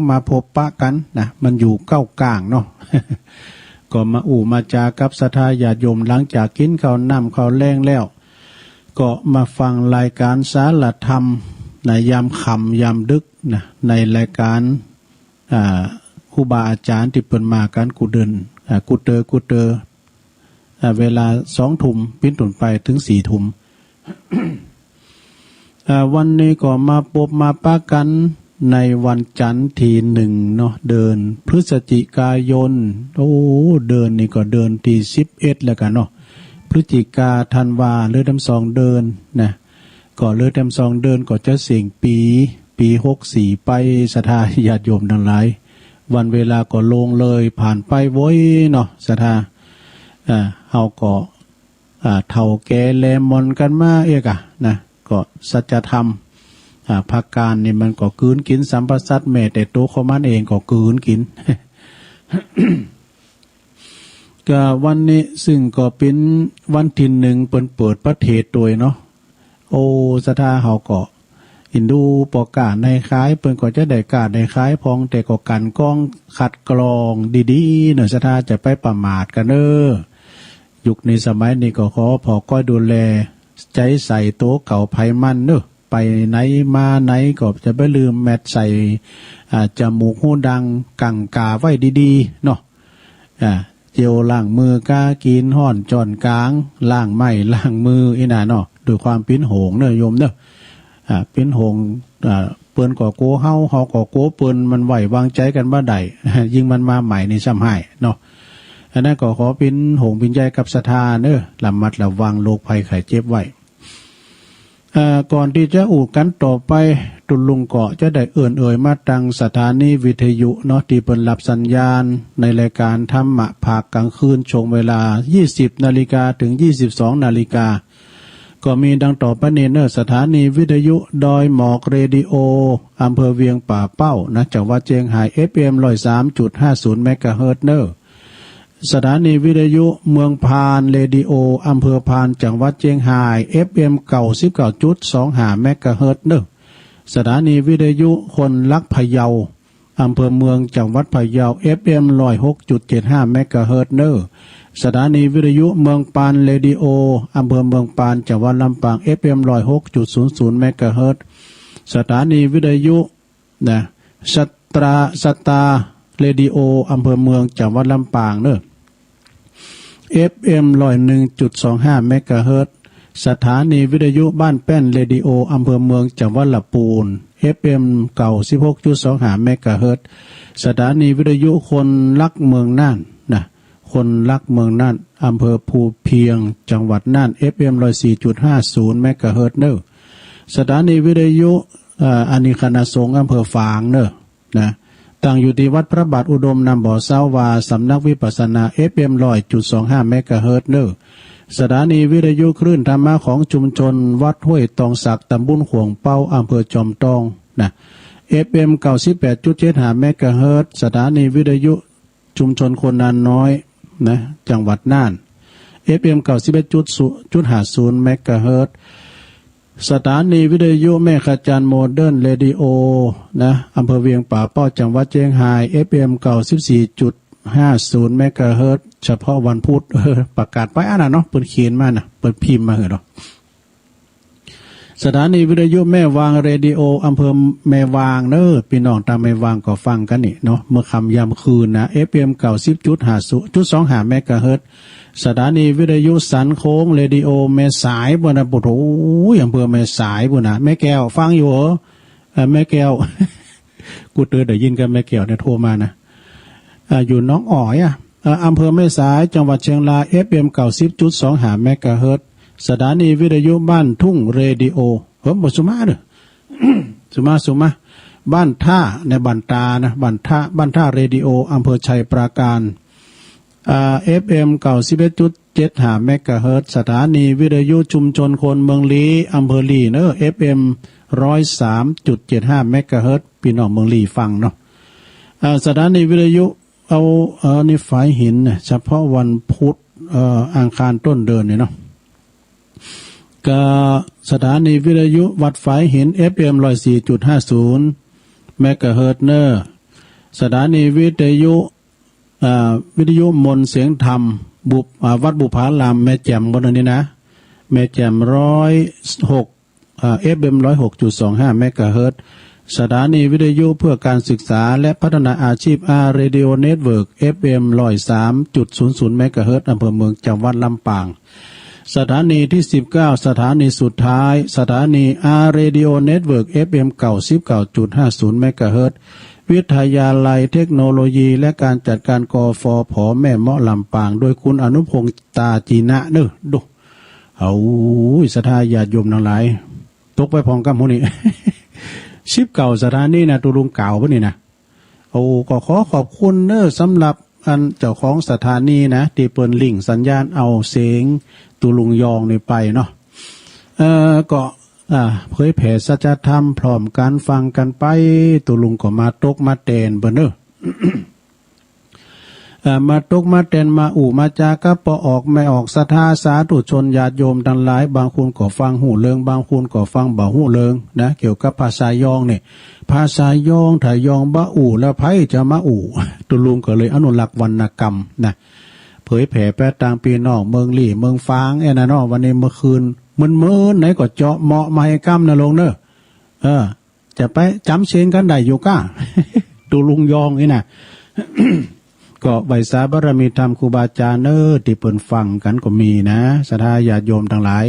มาพบปะกันนะมันอยู่เก้ากลางเนาะ ก็มามาจากับศรัทธาญาติโยมหลังจากกินข้าวน้ำข้าวแรงแล้วก็มาฟังรายการสารธรรมในยามค่ำยามดึกนะในรายการครูบาอาจารย์ที่เปิดมากันกูเดินกูเตอเวลา20:00 นปิ้นตุนไปถึง4:00 น วันนี้ก็มาพบมาปะกันในวันจันทร์ที่1เนาะเดินพฤศจิกายนเดินนี่ก็เดินที่11แล้วกันเนาะพฤศจิกาธันวาเลือด2เดินนะก็เลือด2เดินก็จะเสี่ยงปี64ไปศรัทธาญาติโยมทั้งหลายวันเวลาก็ลงเลยผ่านไปโว้ยเนาะศรัทธาเฮาก็เฒ่าแก่แลมอนกันมาเอกนะก็สัจธรรมภาคการนี่มันก็กืนกินสัมปสัตแม่แต่ตัวของมันเองก็กืนกิน ก็วันนี้ซึ่งก็เป็นวันที่1เปิดประเทศตัวเนาะศรัทธาเฮาก็อินดูปอกาในคล้ายเปิ้นก็จะได้กาในคล้ายพองแต่ก็กันกองขัดกรองดีๆเนาะศรัทธาจะไปประมาทกันยุคในสมัยนี้ก็ขอพอก้อยดูแลใจใส่โต๊ะเก่าไผมันเนอะไปไหนมาไหนก็จะไม่ลืมแมทใส่จมูกหูดังกังกาไว้ดีๆเนาะเจียวล้างมือกากินห่อนจอนกลางล้างไม้ล้างมืออีน่ะเนาะด้วยความปิ้นโหงเนอะโยมเนอะปิ้นโหงเปิ้นก็โกเฮาก็โกเปิ้นมันไหววางใจกันบ่ได้ ยิ่งมันมาใหม่นี่ซ้ำให้เนาะอันนั้นก็ขอปิ้นโหงปิ้นใจกับศรัทธาเนอะระมัดระวังโรคภัยไข้เจ็บไว้ก่อนที่จะกันต่อไปตุลุงเกาะจะได้เอ่ยมาตังสถานีวิทยุเนาะที่เปิดรับสัญญาณในรายการธรรมะภาคกลางคืนช่วงเวลา 20 นาฬิกาถึง 22 นาฬิกาก็มีดังต่อไปนี้เนอะสถานีวิทยุดอยหมอกเรดิโออำเภอเวียงป่าเป้านะจังหวัดเชียงราย FM 103.50 เมกะเฮิรตซ์เนอะสถานีวิทยุเมืองพานเรดิโออำเภอพานจังหวัดเชียงราย FM 99.25 เมกะเฮิรตซ์เนอะสถานีวิทยุคนรักพะเยาอำเภอเมืองจังหวัดพะเยา FM 106.75 เมกะเฮิรตซ์เนอะสถานีวิทยุเมืองปานเรดิโออำเภอเมืองปานจังหวัดลำปาง FM 106.00 เมกะเฮิรตซ์สถานีวิทยุนะสตาเรดิโออำเภอเมืองจังหวัดลำปางเนอะFM 101.25 เมกะเฮิรตซ์ สถานีวิทยุบ้านแป้นเรดิโออำเภอเมืองจังหวัดลำพูน FM 96.25 เมกะเฮิรตซ์ สถานีวิทยุคนรักเมืองน่านนะคนรักเมืองน่านอำเภอภูเพียงจังหวัดน่าน FM 104.50 เมกะเฮิรตซ์เนอะสถานีวิทยุอานิคณสงฆ์อำเภอฝางเนอะนะตั้งอยู่ที่วัดพระบาทอุดมนำบ่อเศร้าวาสำนักวิปัสสนา FM 100.25 เมกะเฮิรตซ์เนอะสถานีวิทยุคลื่นธรรมะของชุมชนวัดห้วยตองสักตำบลขวงเป้าอำเภอจอมทองนะ FM 98.75 เมกะเฮิรตซ์สถานีวิทยุชุมชนคนนานน้อยนะจังหวัดน่าน FM 91.50 เมกะเฮิรตซ์สถานีวิทยุแม่ขจันโมเดิร์นเรดิโอนะอำเภอเวียงป่าเป้าจังหวัดเชียงราย FM 94.50 เมกะเฮิรตซ์เฉพาะวันพุธประกาศไปอ่ะนะเนาะเปิดเขียนมานะเปิดพิมพ์มาเหรอสถานีวิทยุแม่วางเรดิโออำเภอแม่วางเนอะพี่น้องตามแม่วางก็ฟังกันนี่เนาะเมื่อค่ำยามคืนนะ FM 90.25 เมกะเฮิรตซ์สถานีวิทยุสันโค้งเรดิโอแม่สายบนนะปุโถอำเภอแม่สายบนนะแม่แก้วฟังอยู่เหรอแม่แก้ว กูเตือนได้ยินกันแม่แก้วเนี่ยโทรมานะอยู่น้องอ๋อยอำเภอแม่สายจังหวัดเชียงราย FM 90.25 เมกะเฮิรตซ์สถานีวิทยุบ้านทุ่งเรดิโอบ่สุมาเด้อ สุมาบ้านท่าในบ้านตานะบ้านท่าเรดิโออำเภอชัยปราการFM 91.75 เมกะเฮิรตซ์สถานีวิทยุชุมชนคนเมืองลีอำเภอลีเนอะ FM 103.75 เมกะเฮิรตซ์พี่น้องเมืองลีฟังเนาะสถานีวิทยุนี่ฝายหินนะเฉพาะวันพุธอังคารต้นเดือนนี่เนาะก็สถานีวิทยุวัดฝายหิน FM 104.50 เมกะเฮิรตซ์เนอะ สถานีวิทยุมนต์เสียงธรรมวัดบุพารามแม่แจ่มบนนี้นะแม่แจ่มFM 106.25 เมกะเฮิรตซ์สถานีวิทยุเพื่อการศึกษาและพัฒนาอาชีพเรดิโอเน็ตเวิร์ก FM 103.00 เมกะเฮิรตซ์อำเภอเมืองจังหวัดลำปางสถานีที่19สถานีสุดท้ายสถานีเรดิโอเน็ตเวิร์ก FM 99.50 เมกะเฮิรตซ์วิทยาลัยเทคโนโลยีและการจัดการกฟผ.แม่เมาะลำปางโดยคุณอนุพงษ์ตาจีนะเด้อดูเอาศรัทธาญาติโยมทั้งหลายตกไปพร้อมกันพวกนี้ 19สถานีนะตุลุงเก่าพวกนี้นะโอ้ก็ขอขอบคุณเด้อสำหรับอันเจ้าของสถานีนะที่เปิ้นลิงก์สัญญาณเอาเสียงตุลุงยองนี่ไปเนาะก็เผยแผ่สัจธรรมพร้อมกันฟังกันไปตุลุงก็มาตกมาเตนเบิ่นเด้อ มาตกมาเตนมามาจาก็ปออกไม่ออกศรัทธาสาธุชนญาติโยมทั้งหลายบางคนก็ฟังหูเลิงบางคนก็ฟังบ่หูเลิงนะเกี่ยวกับภาษายองนี่ภาษายองถ้ายองบ่แล้วไผจะมาตุลุงก็เลยอนุรักษ์วรรณกรรมนะเผยแผ่ไปต่างพี่น้องเมืองลี่เมืองฟางนะเนาะวันนี้เมื่อคืนมื้อไหนก็เจาะเหมาะมาให้กำนะลงเด้อจะไปจำเชียงกันได้อยู่ก้า ตุลุงยองนี่นะ ก็ใบสาบารมีธรรมครูบาอาจารย์ที่เปิ้นฟังกันก็มีนะศรัทธาญาติโยมทั้งหลาย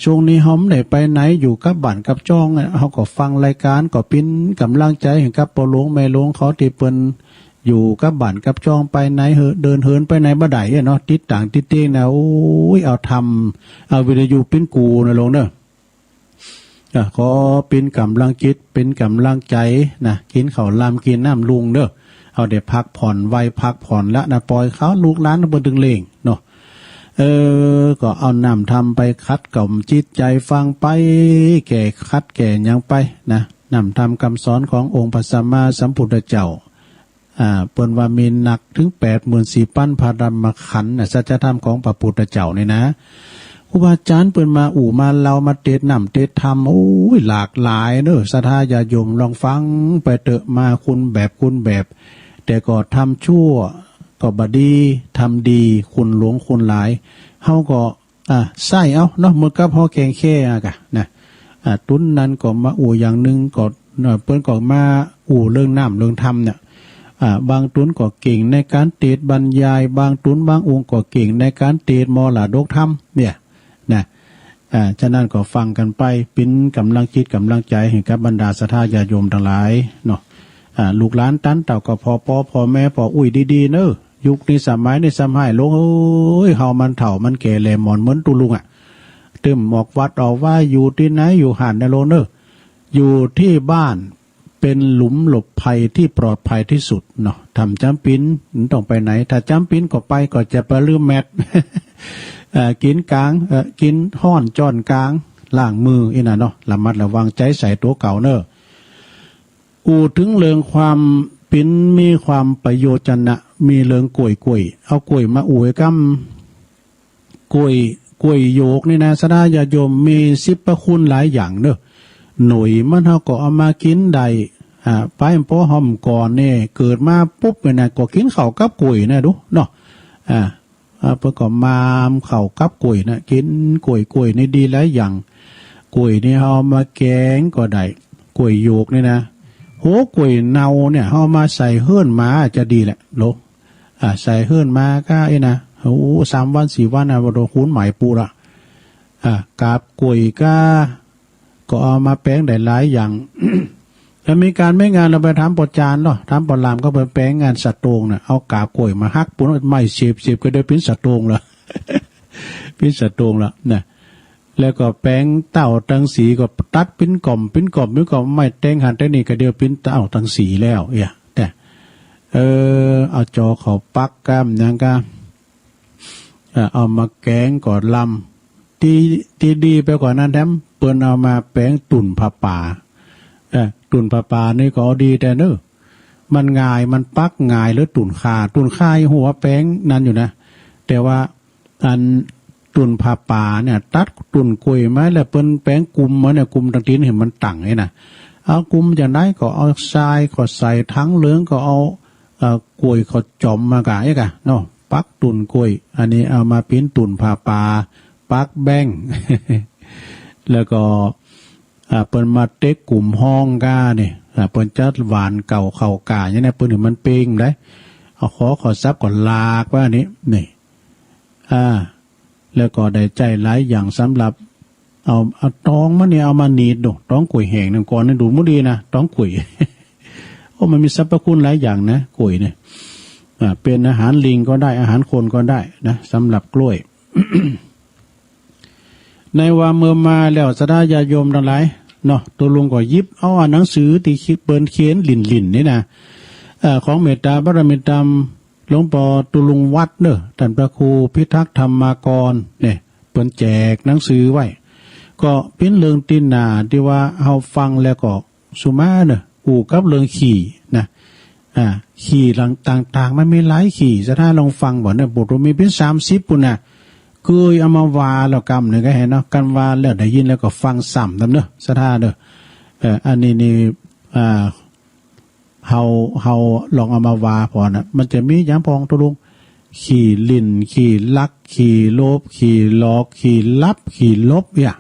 ช่วงนี้เฮาไม่ได้ไปไหนอยู่กับบ้านกับจ้องเฮาก็ฟังรายการก็ปิ้นกำลังใจให้กับพ่อหลวงแม่หลวงเขาที่เปิ้นอยู่กับบ้านกับจ้องไปไหนเดินเหินไปไหนบ่ได้เนาะติดต่างติดเต้งนะโอ้ยเอาทำเอาวิทยุปิ้นกูนะลงเด้อขอปิ้นกำลังจิตเป็นกำลังใจนะกินข้าวลำกินน้ำลุงเด้อเอาเดี๋ยวพักผ่อนไว้พักผ่อนละนะปล่อยเขาลูกหลานบ่ดึงเลงเนาะก็เอานำทำไปคัดกล่อมจิตใจฟังไปแก่คัดแก่ยังไปนะนำทำคำสอนขององค์พระสัมมาสัมพุทธเจ้าเปิ้นว่ามีหนักถึง 84,000 พระธรรมขันธ์สัจธรรมของพระพุทธเจ้านี่นะครูบาอาจารย์เปิ้นมามาเรามาเทศนำเทศธรรมโอ้ยหลากหลายเด้อศรัทธาญาติโยมลองฟังไปเถอะมาคุณแบบแต่ก็ทำชั่วก็บดีทำดีคุณหลวงคุณหลายเฮาก็ใส่เอาเนาะมือกับพอแกงแค่กะนะตุ้นนั้นก็มาอย่างนึงก็เปิ้นก็มาเรื่องน้ำเรื่องธรรมเนี่ยบางตุ้นก็เก่งในการเทศบรรยายบางตุ้นบางองค์ก็เก่งในการเทศมรดกธรรมเนี่ยนะฉะนั้นก็ฟังกันไปเป็นกำลังจิตกำลังใจให้กับบรรดาศรัทธาญาติโยมทั้งหลายเนาะลูกหลานตันเต่าก็พ่อแม่พอดีๆเนอะยุคนี้สมัยนี้สมัยลงเอ้ยเฮามันเฒ่ามันแก่แลหมอนเหมือนตุลุงตึมออกวัดออกว่าอยู่ที่ไหนอยู่หันในโลเนอะอยู่ที่บ้านเป็นหลุมหลบภัยที่ปลอดภัยที่สุดเนาะทำจำปิ้นต้องไปไหนถ้าจำปิ้นก็ไปก็จะไปลืมแมท กินกลางกินห้อนจ้อนกลางล้างมือน่ะเนาะระมัดระวังใจใส่ตัวเก่าเนอะถึงเรื่องความปิ้นมีความประโยชน์นะมีเรื่องกล้วยเอากล้วยมาให้กำกล้วยโยกนี่นะศรัทธาญาติโยมมีสิบประคุณหลายอย่างเนอะหน่วยมันเฮาก็เอามากินได้ไปพอหอมก่อนเนี่ยเกิดมาปุ๊บเนี่ยนะก็กินข้าวกับกล้วยนะดูเนาะเพิ่นก็มาข้าวกับกล้วยนะกินกล้วยนี่ดีหลายอย่างกล้วยนี่เฮามาแกงก็ได้กล้วยโยกนี่นะโหกล้วยเนาเนี่ยเฮามาใส่เฮือนมาจะดีแหละโลใส่เฮือนมาก็นะโอ้3 วัน 4 วันบ่โดนคูณหมายปูละกาบกล้วยก็เอามาแป้งได้หลายอย่าง แล้วมีการไม่งานเราไปทำปอจานเนาะทำปอลามก็ไปแป้งงานสัตว์ตรงน่ะเอากาบกล้วยมาฮักปุ้นไม่เสียบก็ได้เป็นสัตว์ตรงละเป็นสัตว์ตรงละนะแล้วก็แป้งเต่าตังสีก็ตัดเป็นกล่อมไม่แต่งหันแต่นี่ก็เดียวเป็นเต่าตังสีแล้วแต่เอาจอเขาปักกล้ามยังก็เอามาแกงก่อนลำที่ดีไปกว่านั้นแถมเปิ้นเอามาแป้งตุ่นผ้าป่าตุ่นผ้าป่านี่ก็ดีแต่เนอะมันง่ายมันปักง่ายหรือตุ่นข่าหัวแป้งนั่นอยู่นะแต่ว่าอันตุ่นผ้าป่าเนี่ยตัดตุ่นกล้วยไม้แล้วเปิ้นแป้งกุมมาเนี่ยกุมตังตีนเห็นมันตั้งไอ้น่ะ เอากุมอย่างไรก็เอาทรายก็ใส่ทั้งเหลืองก็เอากล้วยก็จอมมากะไอ้กะเนาะปักตุ่นกล้วยอันนี้เอามาปิ้นตุ่นผ่าปลาปักแบง แล้วก็เปิ้นมาเต็กกลุ่มห้องก้าเนี่ยเปิ้นจัดหวานเก่าเข่ากาเนี่ยเปิ้นถึงมันเป่งได้เอาขอซับก่อนลากว่านี้นี่แล้วก็ได้ใจหลายอย่างสำหรับเอาตองมันเนี่ยเอามาหนีดดูตองกุยแห้งนั่นก่อนนี่ดูมุดีนะตองกุย โอ้มันมีสรรพคุณหลายอย่างนะกุยเนี่ยเป็นอาหารลิงก็ได้อาหารคนก็ได้นะสำหรับกล้วย ในว่าเมื่อมาแล้วสดาญาโยมทั้งหลายเนาะตัวลุงก็ยิบเอาหนังสือที่เปิ้นเขียนลิ่นนี่นะของเมตตาบารมีธรรมหลวงปู่ตุลุงวัดเนอะท่านพระครูพิทักษ์ธรรมากรเนี่ยเปิ้นแจกหนังสือไว้ก็เป็นเรื่องตีนาที่ว่าเฮาฟังแล้วก็สุมาเนอะอู่กับเรื่องขี่นะขี่ต่างๆมันมีหลายขี่ซะถ้าลองฟังบ่เนี่ยบทมีเป็น30ปุ่นน่ะเคยเอามาวาแล้วกำเนี่ยก็เห็นเนาะกันวาแล้วได้ยินแล้วก็ฟังซ้ำนำเนอะซะถ้าเด้ออันนี้นี่เฮาลองเอามาวาพอนะมันจะมีอย่างพองตุลุงขี่ลิ่นขี่ลักขี่โลบขี่หลอกขี่ลับขี่ลบเนี่ย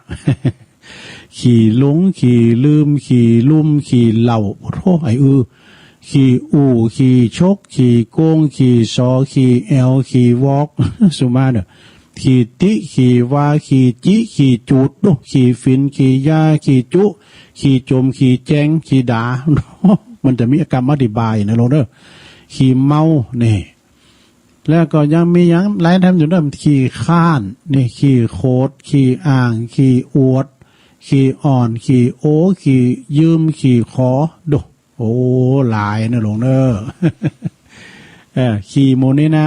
ขี่หลงขี่ลืมขี่ลุ่มขี่เหล่าโอ้โหไอ้ขี่อู่ขี่ชกขี่โกงขี่ซอขี่แอลขี่วอก สุมาเด้อขี่ติขี่วาขี่จิขี่จูดดูขี่ฟินขี่ยาขี่จุขี่จมขี่แจงขี่ด่า มันจะมีอาการอธิบายนะโรเดอร์ขี่เมาเนี่ยแล้วก็ยังมีอย่างหลายทำอยู่เริ่มขี่ข้านนี่ขี่โคดขี่อ่างขี่อวดขี่อ่อนขี่โอขี่ยืมขี่ขอดูโอ้หลายนะหลวงเนอ ขี่โมนี่นะ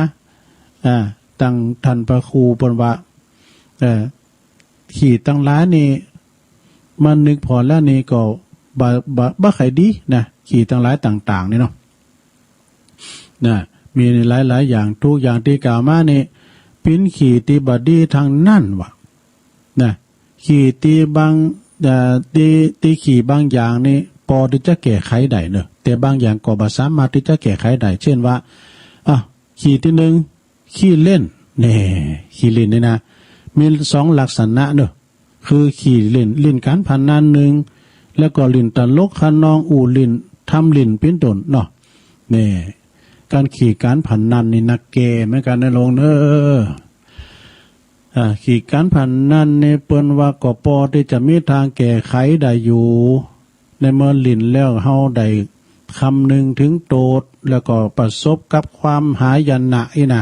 ตั้งทันประครูปนว่าขี่ตั้งร้านนี่มันนึกพอแล้วนี่ก็บ้าไขดีนะขี่ตั้งร้านต่างๆนี่เนาะนะมีหลายๆอย่างทุกอย่างที่กล่าวมานี่ปิ้นขี่ตีบดีทางนั่นวะนะขี่ตีบางตีขี่บางอย่างนี่พอที่จะแก้ไขได้เนอะแต่บางอย่างก็บ่สามารถที่จะแก้ไขได้เช่นว่าขี่ที่หนึ่งขี่เล่นนี่ขี่เล่นนี่นะมี2ลักษณะเนอะคือขี่เล่นการพนันหนึ่งแล้วก็เล่นตลกขนองอู่เล่นทำเล่นเป็นต้นเนาะนี่การขี่การพนันนี่นักเกเหมือนกันนะลงเนอขี่การพนันในเปิ้นว่าก็พอที่จะมีทางแก้ไขได้อยู่ในเมื่อลิ่นแล้วเฮาได้คำหนึ่งถึงโตดแล้วก็ประสบกับความหายนะอีนะ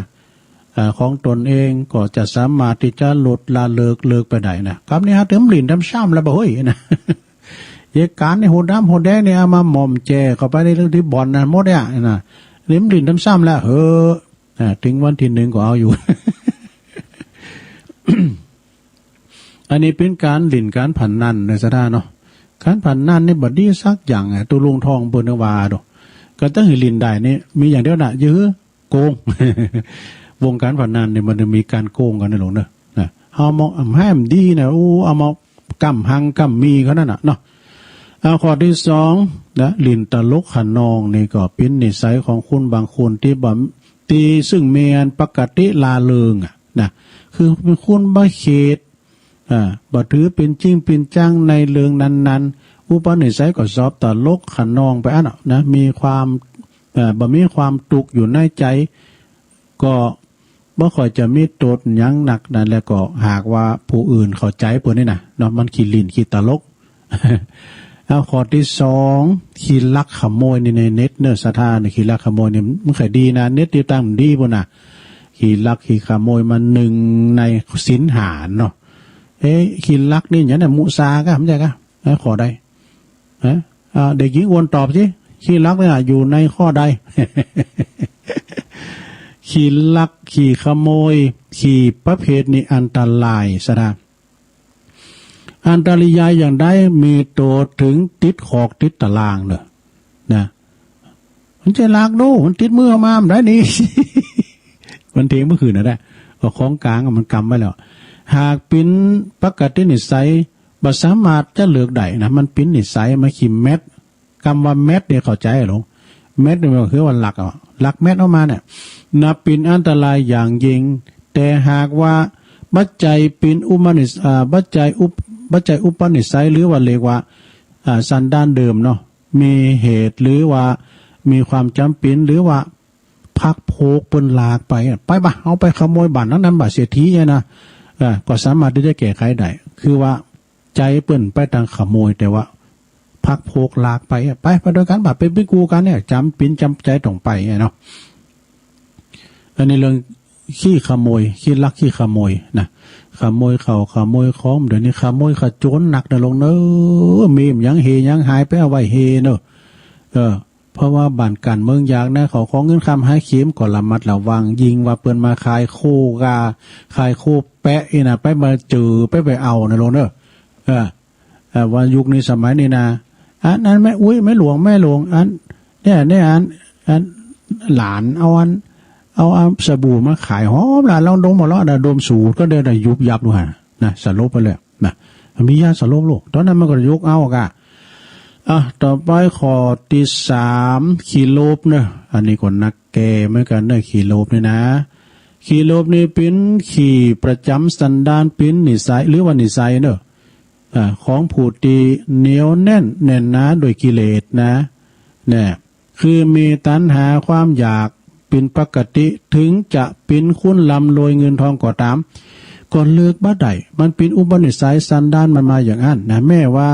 ของตนเองก็จะสามารถที่จะหลุดละเลิกไปได้นะครับนี่ฮะถึงลิ่นทำซ้ำแล้วบ่เฮ้ยนะเหตุการณ์ในโหดำโหดแดงเนี่ยเอามาหม่อมแจเข้าไปในเรื่องที่บ่อนนะหมดเนี่ยนะลิ่นทำซ้ำแล้วถึงวันที่1ก็เอาอยู่ อันนี้เป็นการลิ่นการผันนันในสถานเนาะการผันนันนี่บัดนี้สักอย่างตัวลุงทองเปิ้นว่าดอกก็ต้องให้ลิ่นได้นี่มีอย่างเดียวน่ะยื้อโกง วงการผันนันเนี่ยมันมีการโกงกันนะหลวงเนอะเอามาแห้มดีนะเอามากำหังกำมีเขานั่นน่ะเนาะข้อที่2นะลิ่นตลกขนองนี่ก็เป็นนิสัยของคุณบางคนที่ซึ่งเมียนปกติลาเริงนะคือเป็นคุณบ่เขตบ่ถือเป็นจริงเป็นจังในเรื่องนั้นๆอุปนิสัยก็สอบตลกขนองไปนะมีความบ่มีความตุกอยู่ในใจก็บ่ค่อยจะมีโตดหยังหนักนั่นแล้วก็หากว่าผู้อื่นเข้าใจเพิ่นนี่นะเนาะมันขี้ลิ่นขี้ตลก ข้อที่2ขี้ลักขโมยในเน็ตเนอะสถานขี้ลักขโมยเนี่ยมันค่อยดีนะเน็ตติดตั้งดีพุ่นน่ะขี้ลักขี้ขโมยมัน1ในศีลหาเนาะขี้ลักนี่หยังน่ะมุสาก็มันใช่ก็ขอใดเด็กหญิงวนตอบสิขี้ลักเนี่ยอยู่ในข้อใด ขี้ลักขี้ขโมยขี้ประเภทนี้อันตรายซะนะอันตรายอย่างใดมีตัวถึงติดขอกติดตารางเนอะนะมันจะลากดูมันติดมือมามันได้นี่ มันเทงเมื่อคืนนะได้ก็ของกลางมันกำไว้แล้วหากเป็นปกตินิสัย บ่สามารถจะเลือกได้นะมันเป็นนิสัยมาขีเม็ดคำว่าเม็ดเนี่ยเข้าใจหรอเม็ดนี่ก็คือว่าหลักเม็ดออกมาเนี่ยนับเป็นอันตรายอย่างยิ่งแต่หากว่าปัจจัยเป็นปัจจัยอุปนิสัยหรือว่าเรียกว่าสันดานเดิมเนาะมีเหตุหรือว่ามีความจำเป็นหรือว่าพักโพกเปิ้นลากไปบ่เอาไปขโมยบ้านนั้นบ่เสียทีเนี่ยนะก็สามารถที่จะแก้ไขได้คือว่าใจเปิ้นไปทางขโมยแต่ว่าพักโพกลากไปด้วยกันบ่เป็นกูกันเนี่ยจำเป็นจำใจต้องไปเนาะอันนี้เรื่องขี้ขโมยขี้ลักขี้ขโมยนะขโมยเขาขโมยของเดี๋ยวนี้ขโมยขโจรหนักนะลงเนอะมีมยังเฮยังหายไปเอาไว้เฮเนอะเพราะว่าบ้านกันเมืองยากนะเขาของเงินคำให้เข็มก่อนละมัดระวังยิงว่าเปิ้นมาขายโคกาขายโคแปะอีน่ะไปมาเจอไปเอานะลงเนอะว่ายุคนี้สมัยนี้นะอันนั้นไม่หลวงอันเนี่ยอันหลานเอาสบู่มาขายหอมล่ะลองดมหมดแล้วดมสูตรก็เดินยุบยับดูฮะนะสลบไปเลยนะมียาสลบโลกตอนนั้นมันก็ยกเอากะต่อไปข้อที่3ขีโลบเนอะอันนี้ก็นักแก่เหมือนกันเนอะขีโลบนี่นะขีโลบนี่เป็นขี่ประจำสันดานเป็นนิสัยหรือว่านิสัยเนอะของผู้ที่เหนียวแน่นหนาโดยกิเลสนะเนี่ยคือมีตัณหาความอยากเป็นปกติถึงจะเป็นคุณลำรวยเงินทองก็ตามก่อนเลิกบ่ได้มันเป็นอุปนิสัยสันดานมันมาอย่างนั้นนะแม่ว่า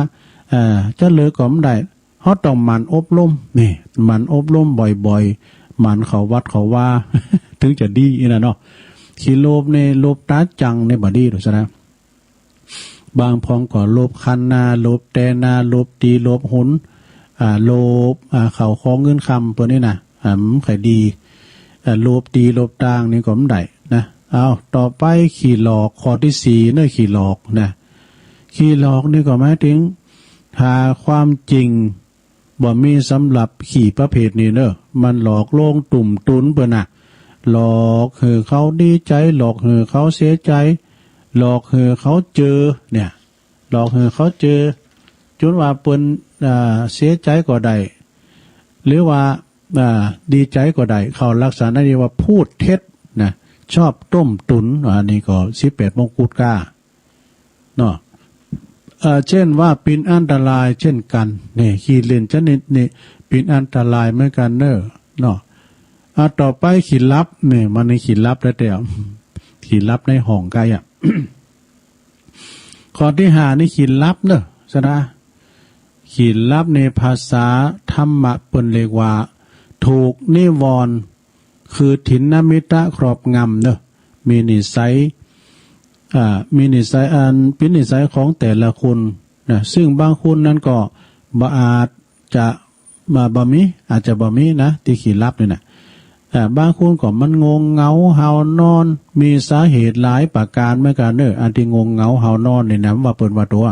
จะเลิกก็ไม่ได้เฮาต้องหมั่นอบรมนี่หมั่นอบรมบ่อยๆหมั่นเขาวัดเขาว่า ถึงจะดีนะเนาะขี้โลภในโลภตาจังในบ่ดีหรอกนะบางพองก็โลภคันนาโลภแต่นาโลภตีโลภหุนโลภเขาของเงินคำเปิ้นนี่นะใครดีโลภตีโลภต่างนี่ก็ไม่ได้นะเอาต่อไปขี้หลอกข้อที่4เนี่ยขี้หลอกนะขี้หลอกนี่ก็หมายถึงหาความจริงบ่มีสำหรับขี่ประเภทนี้เนอะมันหลอกลวงตุ่มตุนเปิ้นน่ะหลอกให้เขาดีใจหลอกให้เขาเสียใจหลอกให้เขาเจอเนี่ยหลอกให้เขาเจอจนว่าเปิ้นเสียใจก็ได้หรือว่าดีใจก็ได้เขาลักษณะนี้ว่าพูดเท็จนะชอบต้มตุนอันนี้ก็18มงกุฎก้าเนาะเช่นว่าเป็นอันตรายเช่นกันนี่ขี้เล่นชนิดนี้เป็นอันตรายเหมือนกันเนาะต่อไปขีดลับนี่มันในขีดลับแล้วแต่ขีดลับในห้องไกลข้อที่5นี่ขีดลับเนอะซะนะขีดลับในภาษาธรรมะเปิ้นเรียกว่าถูกนิวรณ์คือถินมิตะครอบงำเนอะมีนิสัยมีนิสัยอันเป็นนิสัยของแต่ละคนนะซึ่งบางคนนั้นก็อาจจะอาจจะบ่มีนะที่ขีดลับเนี่ยนะบางคนก็มันงงเงาเฮานอนมีสาเหตุหลายประการเหมือนกันเนอะอันที่งงเงาเฮานอนเนี่ยนะว่าเปิดว่าตัว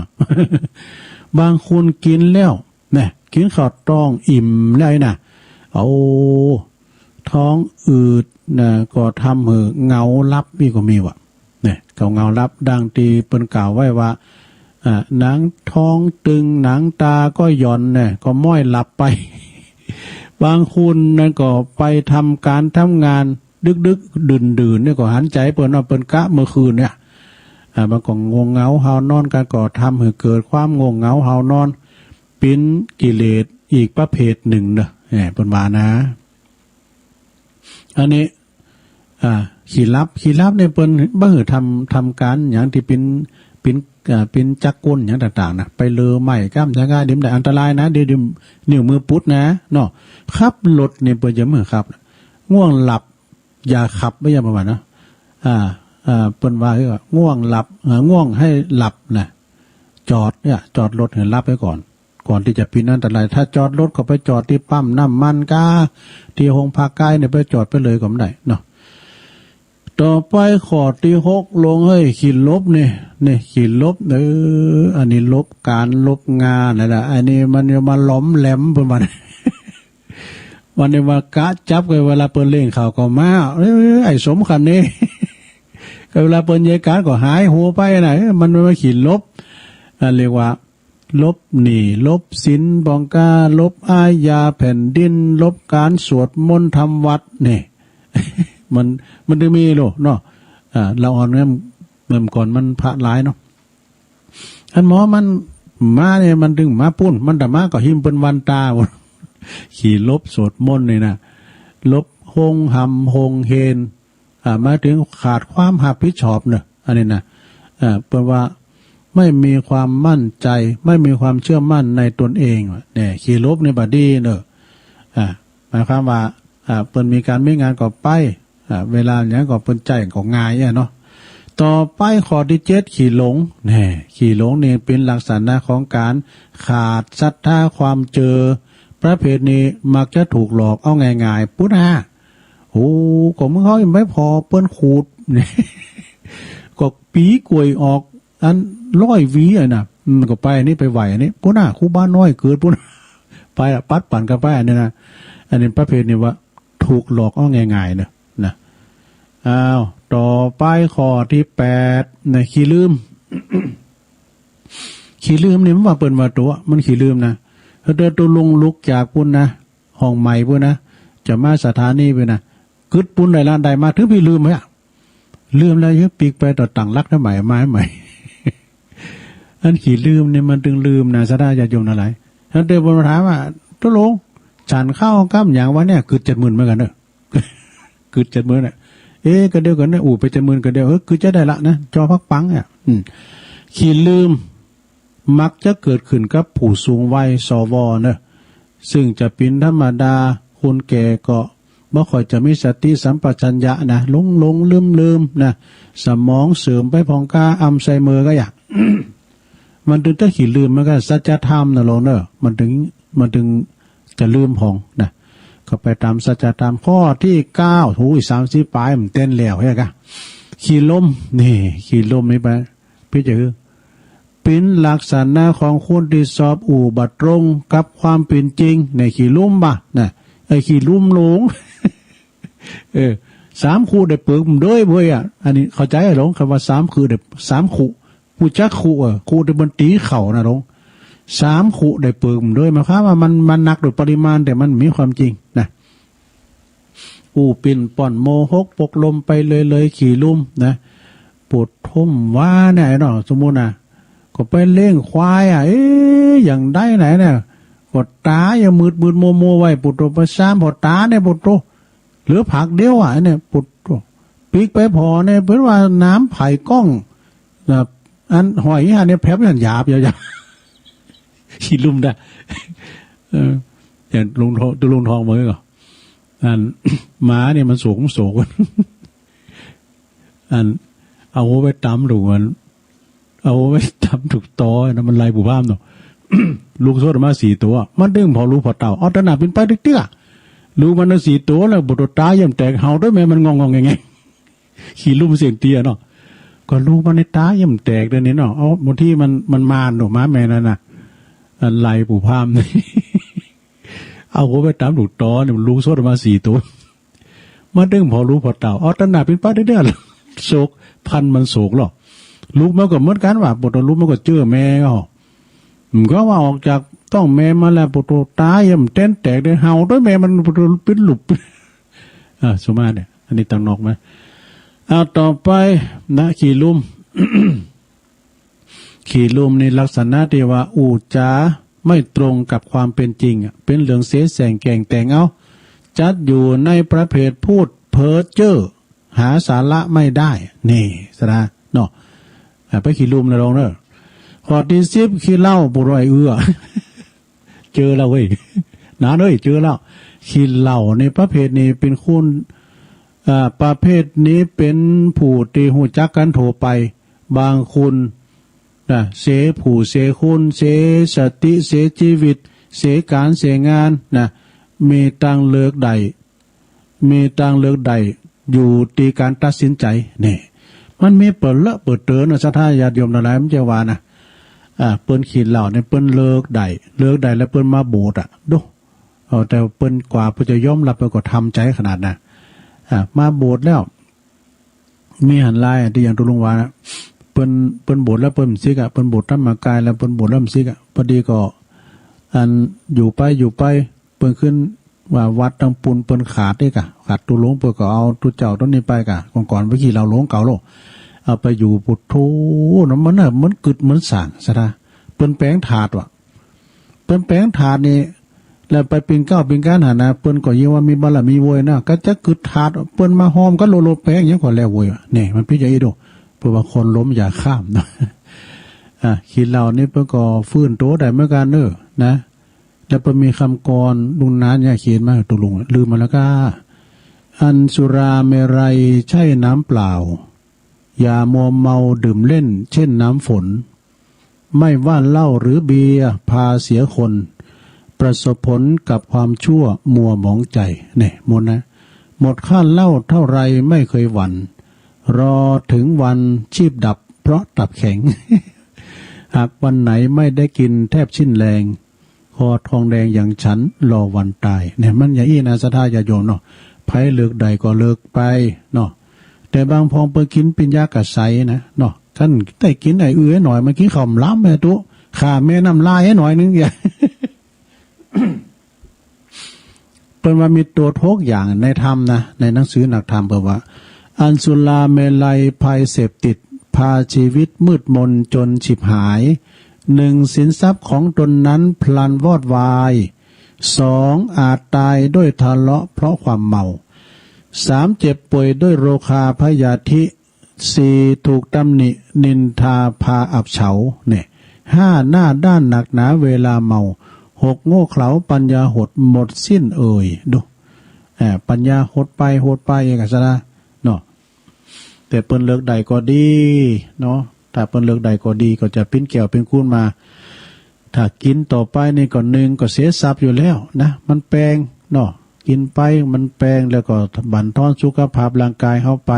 บางคนกินแล้วเนี่ยกินข้าวต้องอิ่มได้นะเอาท้องอืดนะก็ทำให้เงาลับนี่ก็มีว่ะเนี่ยเงาลับดังตีเปิ้นกล่าวไว้ว่าหนังท้องตึงหนังตาก็หย่อนเนี่ยก็ม้อยหลับไป บางคนนั่นก็ไปทำการทำงานดึกดื่นเนี่ยก็หันใจเปิ้นว่าเปิ้นกะเมื่อคืนเนี่ยบางก็งงเงาเฮานอนกันก็ทำให้เกิดความงงเงาเฮานอนเป็นกิเลสอีกประเภทหนึ่งเนอะเปิ้นว่านะอันนี้ขีลับเนี่ยเปิ้นบ่หือทำการอย่างที่เป็นจักรกลอย่างต่างๆนะไปเลอใหม่ก้ามจังไงเดี๋ยวได้อันตรายนะเดี๋ยวนิ้วมือปุ๊ดนะเนาะขับรถเนี่ยเปิ้นจะมือขับง่วงหลับอย่าขับไม่อย่าประมาณนะเปิ้นว่าคือง่วงหลับง่วงให้หลับนะจอดรถให้หลับไว้ก่อนที่จะเป็นอันตรายถ้าจอดรถก็ไปจอดที่ปั๊มน้ำมันกาที่โรงพักใกล้เนี่ยไปจอดไปเลยก็ไม่ได้เนาะต่อไปข้อที่6ลงให้ขีดลบนี่ขีดลบอันนี้ลบการลบงานนั่นแหละอันนี้มันมาล้อมแหลมประมาณ วันนี้มากะจับกันเวลาเปิ้นเล่งข่าวก็มาไอ้สมคันนี้ เวลาเปิ้นยายการก็หายหัวไปไหนมันมาขีดลบ เรียกว่าลบหนี้ลบศีลบองกาลบอาญาแผ่นดินลบการสวดมนต์ทำวัดนี่ มันจะมีโลเนาะเราอ่อนเมื่อก่อนมันพระหลายเนาะอันหมอมันมาเนี่ยมันถึงมาปุ้นมันแต่มาก็หิมเป็นวันตาขี่ลบสวดมนต์นี่นะลบหงหำหงเฮนมาถึงขาดความรับผิดชอบเนอะอันนี้นะแปลว่าไม่มีความมั่นใจไม่มีความเชื่อมั่นในตนเองเนี่ยขี่ลบในบัดดี้เนอะหมายความว่าเปิ้นมีการไม่งานก็ไปเวลาเนี้ยก็เปิ้นใจของงายเนาะต่อไปข้อที่7ขี่หลงเนี่ยขี่หลงนี่เป็นลักษณะของการขาดศรัทธาความเจอประเภทนี้มักจะถูกหลอกเอาง่ายๆปุ๊ดโอ้ก็มึงเขายังไม่พอเปิ้นขูดเนี่ยก็ปีกล้วยออกอัน100 หวีนะมันก็ไปนี่ไปไหวอันนี้ปุ๊ดครูบ้านน้อยเกิดปุ๊ดไปปัดปั่นกันไปอันนี้นะอันนี้ประเภทนี้ว่าถูกหลอกเอาง่ายๆนะต่อไปข้อที่8นะขี้ลืม ขี้ลืมนี่มันว่าเปิ้นว่าตัวมันขี้ลืมนะเดินตัวลงลุกจากปุ่นนะห้องใหม่ปุ่นนะจะมาสถานีไปนะกึดปุ่นได้ล้านใดมาถึงพี่ลืมไหมลืมแล้วยึดปีกไปต่อต่างรักได้ใหม่มาใหม่ อันขี้ลืมเนี่ยมันถึงลืมนะสะได้ญาติโยมอะไรท่านเดินบนถามว่าตัวลงฉันเข้าก้ามอย่างวันเนี่ยกึด70,000เหมือนกันเนอะ กึด70,000เนี่ยก็เดียวกันเนี่ยไป70,000ก็เดียวคือจะได้ละนะจอพักปังเนี่ยขี้ลืมมักจะเกิดขึ้นกับผู้สูงวัยสวเนอะซึ่งจะเป็นธรรมดาคนแก่ก็บ่ค่อยจะมีสติสัมปชัญญะนะหลงลืมนะสมองเสื่อมไปพองกาอัลไซเมอร์ก็อยาก มันถึงจะขี้ลืมมันก็สัจธรรมนะลงเนอะมันถึงจะลืมพองนะก็ไปตามสัจธรรมข้อที่9หูย30ปลายมันเต้นแล้วใช่กะขี้ลมนี่ขี้ลมนี่ไปพี่จะเป็นลักษณะของคนที่สอบอู่บัดตรงกับความเป็นจริงในขี้ลุ่มบ่ะนะไอ้ขี้ลุ่มหลง 3 คู่ได้เปิกมันด้วยเว้ยอันนี้เข้าใจหลงคำว่า3คือได้3คู่ผู้จักคู่คู่ได้บนตีเข่านะหลง3คู่ได้เปิกมันด้วยหมายความว่ามันหนักโดยปริมาณแต่มันมีความจริงนะปิ่นป่อนโมหกปกลมไปเลยขี่ลุ่มนะปวดทุ่มว่าเนี่ยเนาะสมมุตินะก็ไปเลี้ยงควายอย่างได้ไหนเนี่ยปวดตาอย่ามืดโมไว้ปวดตัวประสามปวดตาเนี่ยปวดตัวเหลือผักเดียวเนี่ยปวดตัวปีกไปพอเนี่ยเพื่อว่าน้ำไผ่ก้องแบบอันหอยเนี่ยแผลเป็นหยาบขี้ลุ่มได้อย่างลุงทองมือก่อนอันหมาเนี่ยมันโศกอันเอาไว้ตำถูกมันเอาไว้ตำถูกตอนะมันลายบุบ้ามเนาะ ลูกโซ่มา4 ตัวมันดึงพอรู้พอเต่าเอาตนาเป็นไปเตี้ยลูกมัน4 ตัวแล้วบุตรตายย่ำแตกเห่าด้วยแม่มันงงไงขี่ลุ่มเสียงเตี้ยเนาะก็ลูกมันในตาย่ำแตกเดี๋ยวนี้เนาะเอาบางที่มันมานหนูม้าแม่นั่นน่ะอันลายบุบ้ามนี่ เอาไว้ตามถูกตอเนี่ยลูกโซ่มา4 ตัวมันดึงพอรู้พอเต่าเอาตนาเป็นไปเตี้ยโศกพันมันโศกหรอลูกมันก็เหมือนกันว่าปวดลูกมันก็เจอแม่ก็ว่าออกจากต้องแม่มาแล้วปวดตายย่ำเต้นแตกได้เห่าด้วยแม่มันเป็นหลุบสมาเนี่ยอันนี้ตังนอกไหมต่อไปนะขี่ลุ่ม ขี่ลุ่มในลักษณะที่ว่าอูจาไม่ตรงกับความเป็นจริงเป็นเรื่องเสแสร้งแกงแต่งเอาจัดอยู่ในประเภทพูดเพ้อเจ้อหาสาระไม่ได้นี่สระเนาะไปขี่ลุ่มนะลองเนอะข้อที่10ขี้เหล้าปุร้อยเจอแล้วเว้ยหนาเลยเจอแล้วขี้เหล้าในประเภทนี้เป็นคุณประเภทนี้เป็นผู้ที่หูจักกันโทรไปบางคุณเสผู้เสคุณเสสติเสชีวิตเสการเสงานมีตังเลิกใดอยู่ที่การตัดสินใจนี่มันมีเปิดเลอะเปิดเตือนสัทธาญาติโยมอะไรมันจะว่านะเปิ้นขีดเหล่าเนี่ยเปิ้นเลิกใดแล้วเปิ้นมาโบสถ์ดูแต่เปิ้นกว่าเพื่อจะยอมรับเปิ้นก็ทำใจขนาดนะมาโบสถ์แล้วมีหันลายที่อย่างตุลุงวานะ เปิ้นบทแล้วเปิ้นซิกอ่ะเปิ้นบทธรรมกายแล้วเปิ้นบทแล้วซิกอ่ะพอดีก็อันอยู่ไปเปิ้นขึ้นว่าวัดตังปุนเปิ้นขาดได้กะขาดตุหลงเปิ้นก็เอาตุเจ้าต้นนี้ไปกะก่อนเมื่อกี้เราหลงเก่าโลเอาไปอยู่ปุถโธน้ำมันน่ะมันกึดเหมือนสร้างซะนะเปิ้นแปลงถาดว่ะเปิ้นแปลงถาดนี่แล้วไปปีนก้าวปีนก้านหานะเปิ้นก็ยิ่งว่ามีบารมีโวยนะก็จะกึดถาดเปิ้นมาหอมก็โลแปลงยังก็แล้วโวยนี่มันพิจารณาดูเพื่อว่าคนล้มอย่าข้ามนะคิดเรานี่เปิ้นก็ฟื้นโตได้เหมือนกันเด้อนะแล้วเปิ้นมีคำกรลุงนานเนี่ยเขียนมาตุลุงลืมมาแล้วก็อันสุราเมรัยใช่น้ำเปล่าอย่ามัวเมาดื่มเล่นเช่นน้ำฝนไม่ว่าเหล้าหรือเบียร์พาเสียคนประสบผลกับความชั่วมัวหมองใจเนี่ยหมดนะหมดค่าเหล้าเท่าไรไม่เคยหวั่นรอถึงวันชีพดับเพราะตับแข็ง หากวันไหนไม่ได้กินแทบชิ้นแรงคอทองแดงอย่างฉันรอวันตายเนี่ยมันอย่าอี้นะสะท่าอย่าโยนเนาะไผเลิกใดก็เลิกไปเนาะแต่บางพองเปิดกินเป็นยากระใสนะเนาะท่านได้กินไอ้หน่อยมากินข้าวล้ำแม่ตุ๊ข่าแม่น้ำลายให้หน่อยนึงอย่า เป็นว่ามีตัวทุกอย่างในธรรมนะในหนังสือหนักธรรมเปิดว่าอันสุราเมลัยภัยเสพติดพาชีวิตมืดมนจนฉิบหายหนึ่งสินทรัพย์ของตนนั้นพลันวอดวายสองอาจตายด้วยทะเลาะเพราะความเมาสามเจ็บป่วยด้วยโรคาพยาธิสี่ถูกตำหนินินทาพาอับเฉาเนี่ยห้าหน้าด้านหนักหนาเวลาเมาหกโง่เขลาปัญญาหดหมดสิ้นดูปัญญาหดไปอย่างกันซะนะเนาะแต่เปิ้นเลิกใดก็ดีเนาะถ้าเปิ้นเลิกใดก็ดีก็จะปิ้นแก้วเป็นคูนมาถ้ากินต่อไปนี่ก็หนึ่งก็เสียทรัพย์อยู่แล้วนะมันแปลงเนาะกินไปมันแปลงแล้วก็บั่นทอนสุขภาพร่างกายเข้าไป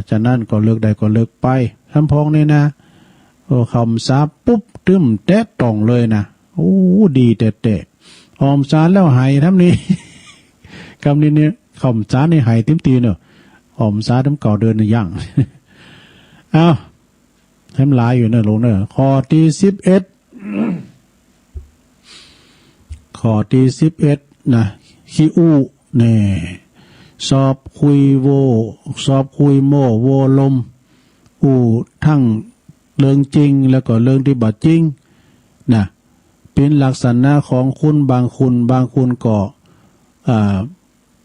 จากนั้นก็เลิกใดก็เลิกไปทำพองนี่นะคำสาปุ๊บตึ้มแตะต่องเลยนะโอ้ดีเตะหอมสารแล้วหายทำนี้ คำนี้เนี่ยคำสารนี่หายติ้มตีเนอะหอมสารทั้งเก่าเดินในย่าง อ้าวทำลายอยู่เนอะลงเนอะข้อที่11 ข้อที่11นะขี้อู้เนี่ยสอบคุยโมโวลมอู้ทั้งเรื่องจริงแล้วก็เรื่องที่บัดจริงนะเป็นลักษณะของคุณบางคุณก็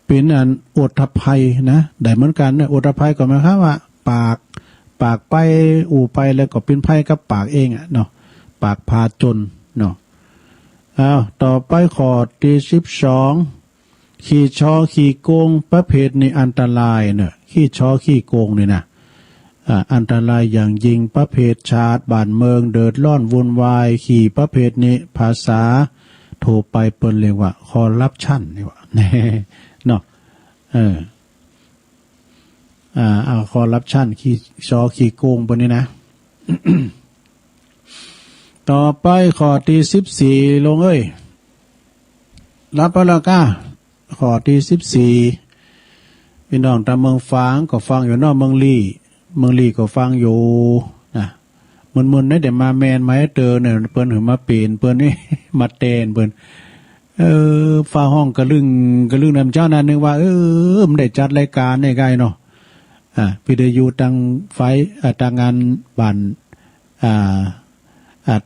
เป็นอันอดภัยนะได้เหมือนกันนะอดภัยก็หมายความว่าปากไปอู่ไปแล้วก็เป็นภัยกับปากเองอ่ะเนาะปากพาจนเนาะต่อไปข้อที่12ขี้ช้อขี้โกงประเภทนี้อันตรายเนี่ยขี้ช้อขี้โกงนี่นะอันตรายอย่างยิ่งประเภทชาติบ้านเมืองเดือดร้อนวุ่นวายขี่ประเภทนี้ภาษาโทรไปเปิ้นเรียกว่าคอร์รัปชันนี่ว่าเนาะคอร์รัปชันขี้ช้อขี้โกงปนนี้นะ ต่อไปข้อที่14ลงรับไปแล้วก้าข้อที่14พี่น้องตามเมืองฟางก็ฟังอยู่นอกเมืองลี่ก็ฟังอยู่นะมึนๆได้แต่มาแมนมาให้เตอเนี่ยเปิ้นถึงมาเปลี่ยนเปิ้นนี่ มาเตนเปิ้นฟ้าห้องกระลึงนำเจ้านั้นนึงว่ามันได้จัดรายการได้ไงเนาะวิทยุตังไฟตังงานบ้าน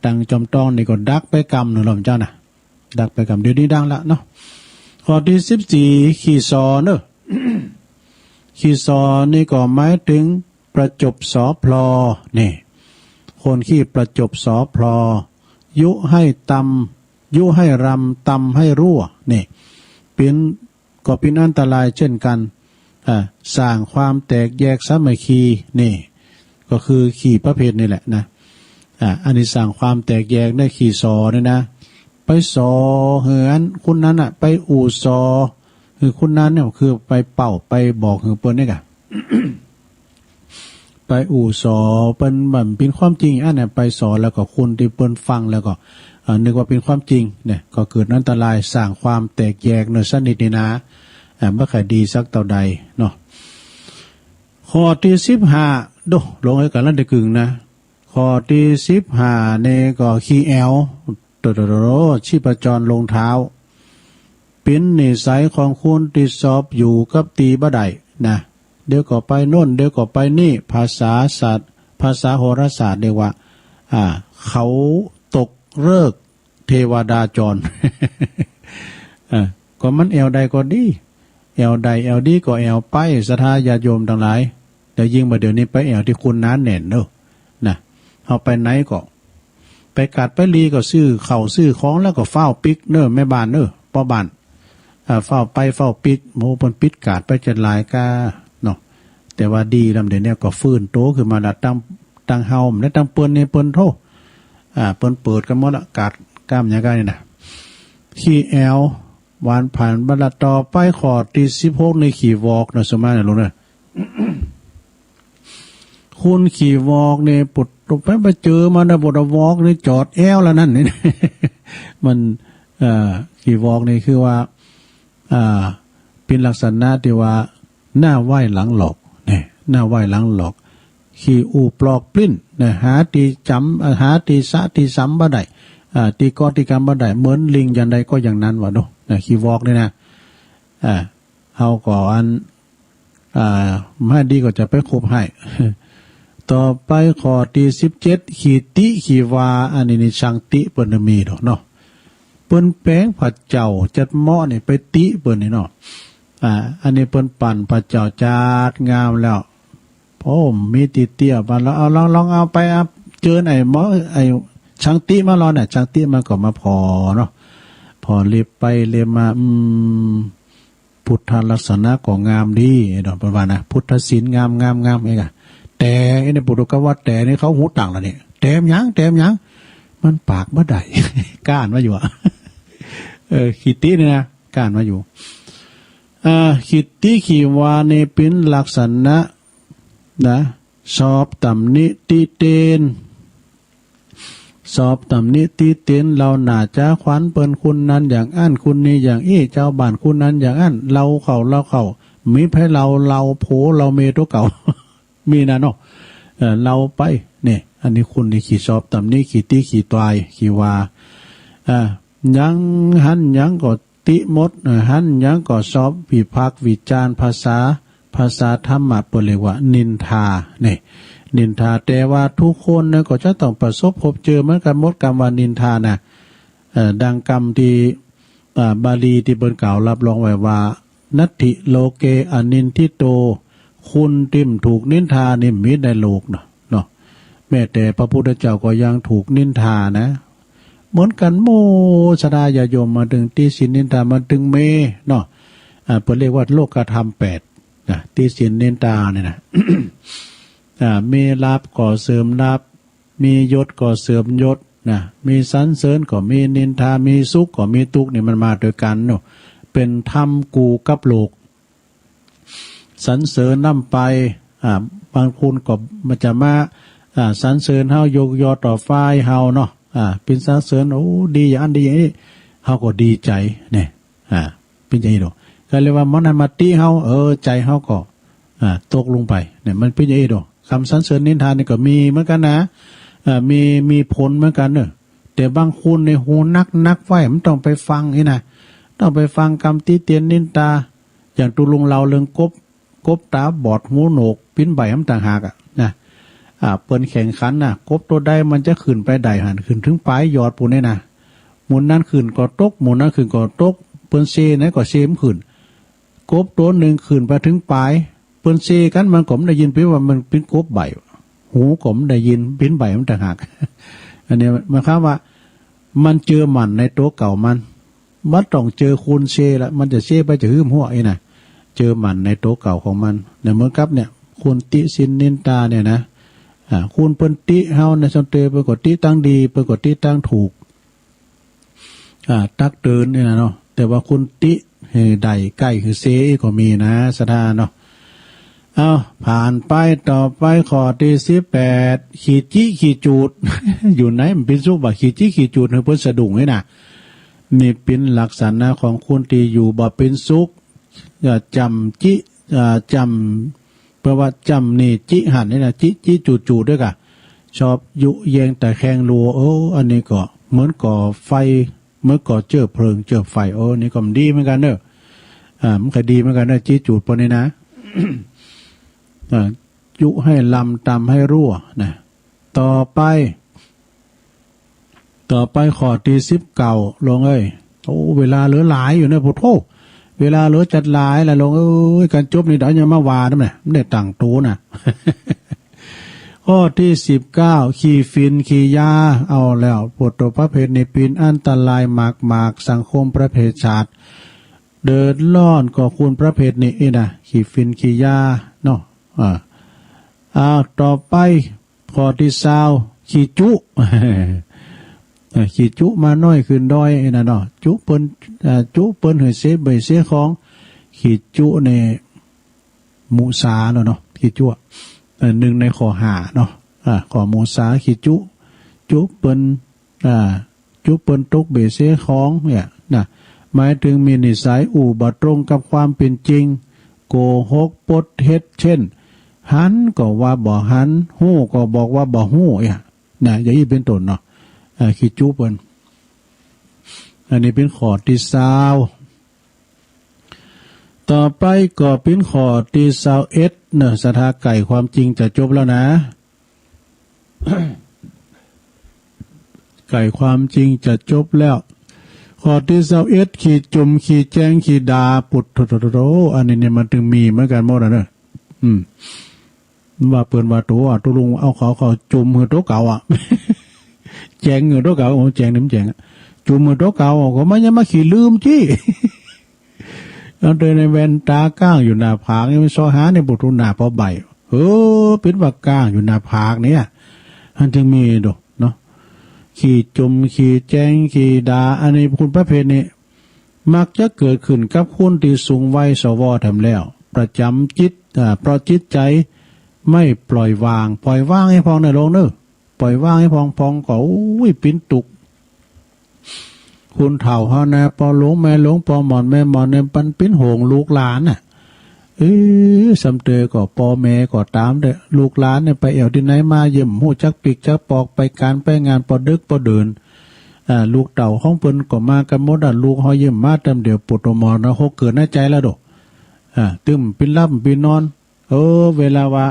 ตังจอมต้องนี่ก็ดักไปกำหนึ่งลมเจ้านะดักไปกำเดี๋ยวนี้ดังละเนาะข้อที่14ขี้ซอเนอะ ขี้ซอนี่ก็หมายถึงประจบสอพลอนี่คนขี้ประจบสอพลอยุให้รำตำให้รั่วนี่เป็นก็เป็นอันตรายเช่นกันสร้างความแตกแยกสามัคคีนี่ก็คือขี้ประเภทนี่แหละนะอันนี้สร้างความแตกแยกได้ขี้ซอนี่นะไปซอเหือนคุณนั้นไปอู่ซอคือคุณนั้นเนี่ยคือไปเป่าไปบอกคือเปิ้นนี่กะ ไปอู่ซอเปิ้นแบบเป็นความจริงอันเนี่ยไปสอนแล้วก็คุณที่เปิ้นฟังแล้วก็นึกว่าเป็นความจริงเนี่ยก็เกิดอันตรายสร้างความแตกแยกในสนิทนี่นะไม่ค่อยดีสักเท่าใดเนาะข้อที่15 โดลงให้กันลั่นตะกึ่งนะข้อที่15เนี่ยก็ขี้แอลโตชีพจรลงเท้าเป็นนิสัยของคุณที่สอบอยู่กับตีบ่ได้นะเดี๋ยวก็ไปโน่นเดี๋ยวก็ไปนี่ภาษาศาสตร์ภาษาโหราศาสตร์เรียกว่าเขาตกฤกษ์เทวดาจร ก็มันแอวใดก็ดีแอวใดแอวดีก็แอวไปศรัทธาญาติโยมทั้งหลายแต่ยิ่งมาเดี๋ยวนี้ไปแอวที่คุณนั้นแน่นเนอะนะเอาไปไหนก็ไปกัดไปลีก็ซื้อเข่าซื้อของแล้วก็เฝ้าปิกเนอะแม่บ้านเนอะพ่อบ้านเฝ้าไปเฝ้าปิกโมปนปิดกาดไปจัดลายกาเนาะแต่ว่าดีลำเดี๋ยวนี้ก็ฟื้นโตขึ้นมาละตั้งเฮาและตั้งเปิ้นในเปิ้นโทเปิ้นเปิดกันหมดละกาดกล้ามอย่างไรนี่นะขี้แอลวานผ่านบรรลัดต่อไปขอที่16ในขี่วอกนะสมัยนะลุงนะ คุณขี่วอกเนี่ยปุดตกไปเจอมันนะปุดวอกนี่จอดแอลแล้วนั่นนี่ มันขี่วอกนี่คือว่าเป็นลักษณะที่ว่าหน้าไหวหลังหลอกเนี่ยหน้าไหวหลังหลอกขี่อูปลอกปลิ้นเนี่ยหาตีจำหาตีสะตีซ้ำบ่ได้ตีกอตีกรรมบ่ได้เหมือนลิงอย่างใดก็อย่างนั้นวะดูนะขี่วอกนี่นะเอาก่อนไม่ดีก็จะไปคบให้ ต่อไปข้อที่17ขีติขีวาอันนี้นี่ช่างติเปิ้นมีดอกเนาะเปิ้นแป้งผัดเจ้าจัดหม้อนี่ไปติเปิ้นนี่เนาะอันนี้เปิ้นปั่นผัดเจ้าจัดงามแล้วผมมีติเตี้ยบานแล้วเอาลองเอาไปเจอไหนหมอไอ้ช่างติมารอน่ะช่างติมันก็มาพอเนาะพอเรียบไปเรียบมาพุทธลักษณะก็งามดีดอกประมาณนะพุทธศีลงามเองอะแต่ในปุถุกวัตแต่นี่เขาหูต่างแล้วนี่แต้มยังมันปากบ่ได้ ก้านมาอยู่อ่ะขีตินี่นะก้านมาอยู่ขีติขีวานี่เป็นลักษณะนะสอบตำนิติเตนสอบตำนิติเตนเราหน่าจะขวัญเปิ้นคุณนั้นอย่างอั้นคุณนี้อย่างเจ้าบ้านคุณนั้นอย่างอั้นเราเขามีให้เราโผเราเมตัวเก่า มีนะเนาะเราไปเนี่ยอันนี้คุณนี่ขี่สอบตำนี้ขี่ตีขี่ตายขี่วายังหันยังก็ติมดหันยังก็สอบวิพากษ์วิจารณ์ภาษาธรรมะเปิดเรียกว่านินทาเนี่ยนินทาแต่ว่าทุกคนนะก็จะต้องประสบพบเจอเหมือนกันหมดกรรมว่านินทานะดังกรรมที่บาลีที่เปิ้นกล่าวรับรองไว้ว่านัตถิโลเกอนินทิโตคุณติมถูกนินทานี่มีในโลกเนาะแม้แต่พระพุทธเจ้าก็ยังถูกนินทานะเหมือนกันโมสดาญาโยมมาถึงตีสินนินทามาถึงเมเนาะเปิ้นเรียกว่าโลกธรรม8นะตีสินนินทาเนี่ยนะ มีลาภก่อเสริมลาภมียศก่อเสริมยศนะมีสรรเสริญก็มีนินทามีสุขก็มีทุกข์นี่มันมาด้วยกันเนาะเป็นธรรมกูกับโลกสรรเสริญนำไปบางคนก็มันจะมาสรรเสริญเฮายกยอต่อฝ่ายเฮาเนาะเป็นสรรเสริญโอ้ดีอย่างนั้นดีอย่างนี้เฮาก็ดีใจเนี่ยเป็นอย่างนี้ดอกก็เรียกว่ามันมาติเฮาใจเฮาก็ตกลงไปเนี่ยมันเป็นอย่างนี้ดอกคำสรรเสริญนินทานี่ก็มีเหมือนกันนะมีผลเหมือนกันเนอะแต่บางคนในหูนักไว้มันต้องไปฟังนี่นะต้องไปฟังคำติเตียนนินทาอย่างตุลุงเราเรื่องกบตาบอดหูโหนกปิ้นใบน้ำต่างหากนะเปิ้นแข่งขันนะกบตัวใดมันจะขึ้นไปได้หันขึ้นถึงปลายยอดปูนี่นะหมุนนั้นขึ้นก็ตกหมุนนั้นขึ้นก็ตกเปิ้นเซนะก็เซมขึ้นกบตัวหนึ่งขึ้นไปถึงปลายเปิ้นเซกันมันก็ได้ยินไปว่ามันเป็นกบใบหูก็ได้ยินปิ้นใบน้ำต่างหาก อันนี้มันครับว่ามันเจอหมันในตัวเก่ามันต้องเจอคูณเชละมันจะเชไปจะหืมหัวไอ้น่ะเจอหมันในโต๊ะเก่าของมันเนี่ยเหมือนกับเนี่ยคูณติสินนินตาเนี่ยนะคูณเปิ้นติเฮาในสนเตเปิ้นก็ติตั้งดีเปิ้นก็ติตั้งถูกตักเดินเนี่ยนะเนาะแต่ว่าคูณติใดใกล้คือเซก็มีนะสถานเนาะเอาผ่านไปต่อไปข้อที่18ขีจิขีจูด อยู่ไหนมันเป็นสุบ่ขีจิขีจูดเพิ่นสะดุ้งให้น่ะนี่เป็นลักษณะของคนที่อยู่บ่เป็นสุขจ เพราะว่าจำนี่จิหันนี่นะจิจูด้วยกะชอบยุแยงแต่แข่งรัวอันนี้ก็เหมือนก่อไฟเหมือนก่อเจือเพลิงเจือไฟนี่ก็มันดีเหมือนกันเนอะมันก็ดีเหมือนกันเนอะจิจูดปนนี้นะ ยุให้ลำตำให้รั่วนะต่อไปขอที่19ลงเอ้ยเวลาเหลือหลายอยู่เนี่ยพุทโธเวลาเหลือจัดหลายแล้วลงการจบนี่เดี๋ยวยังมาวานั่นแหละไม่ได้ตั้งตูนะ ข้อที่19ขี่ฟินขี่ยาเอาแล้วปวดตัวประเภทในปีนอันตรายมากสังคมประเภทชาติเดินล่อนก็คุณประเภทนี้นะขี่ฟินขี่ยาเนาะต่อไปข้อที่20ขี่จุ ขี่จุมาน้อยขึ้นด้อยนะเนาะจุเปิ้นเฮเสใบเสของขี่จุในมุสาเนาะขี่จุหนึ่งในข้อ5เนาะข้อมุสาขี่จุเปิ้นตกเบเสของเนี่ยนะหมายถึงมีนิสัยบ่ตรงกับความเป็นจริงโกหกปดเฮ็ดเช่นหันก็ว่าบ่หันฮู้ก็บอกว่าบ่ฮู้นะอย่างนี้เป็นต้นเนาะขี้จุเปิ้นอันนี้เป็นข้อที่20ต่อไปก็เป็นข้อที่21เนอะสถาไก่ความจริงจะจบแล้วนะ ไก่ความจริงจะจบแล้วข้อที่21ขี้จุ่มขี้แจ้งขี้ดาปุดโตอันนี้เนี่ยมันถึงมีเหมือนกันหมดนะเนอะว่าเปิ้นว่าตัวตุลุงเอาเขาจุ่มมือโตเก่าอ่ะ แจงเงินโตเก่าแจงน้ำแจงจุ่มมือโตเก่าก็มันยังมาขี่ลืมจี้ เราเดินในแวนตาก้างอยู่หน้าผากนี่มันซอหาในบุตรหน้าพอใบเป็นว่าก้างอยู่หน้าผากเนี่ยอันจึงมีดูเนาะขี่จุ่มขี่แจงขี่ดาอันนี้คุณประเภทนี้มักจะเกิดขึ้นกับคนที่สูงวัยสวทำแล้วประจำจิตเพราะจิตใจไม่ปล่อยวางให้พองในโลกเนอะปล่อยวางให้พองก็ปิ้นตุกคุณเถ่าเฮานะปอหลงแม่หลงปอหมอนแม่หมอนในปันปิ้นโหงลูกหลานน่ะสำเตอก็ปอแม่ก็ตามเด้อลูกหลานเนี่ยไปเอวที่ไหนมาเยี่ยมหู้จักปีกจักปอกไปการไปงานปอดึกปอเดินลูกเต่าของเปิ้นก็มากันหมดลูกเฮาเยี่ยมมาเต็มเดียวปวดหมอนนะโหเกิดในใจแล้วดอกตึมปิ้นลับปิ้นนอนเวลาว่า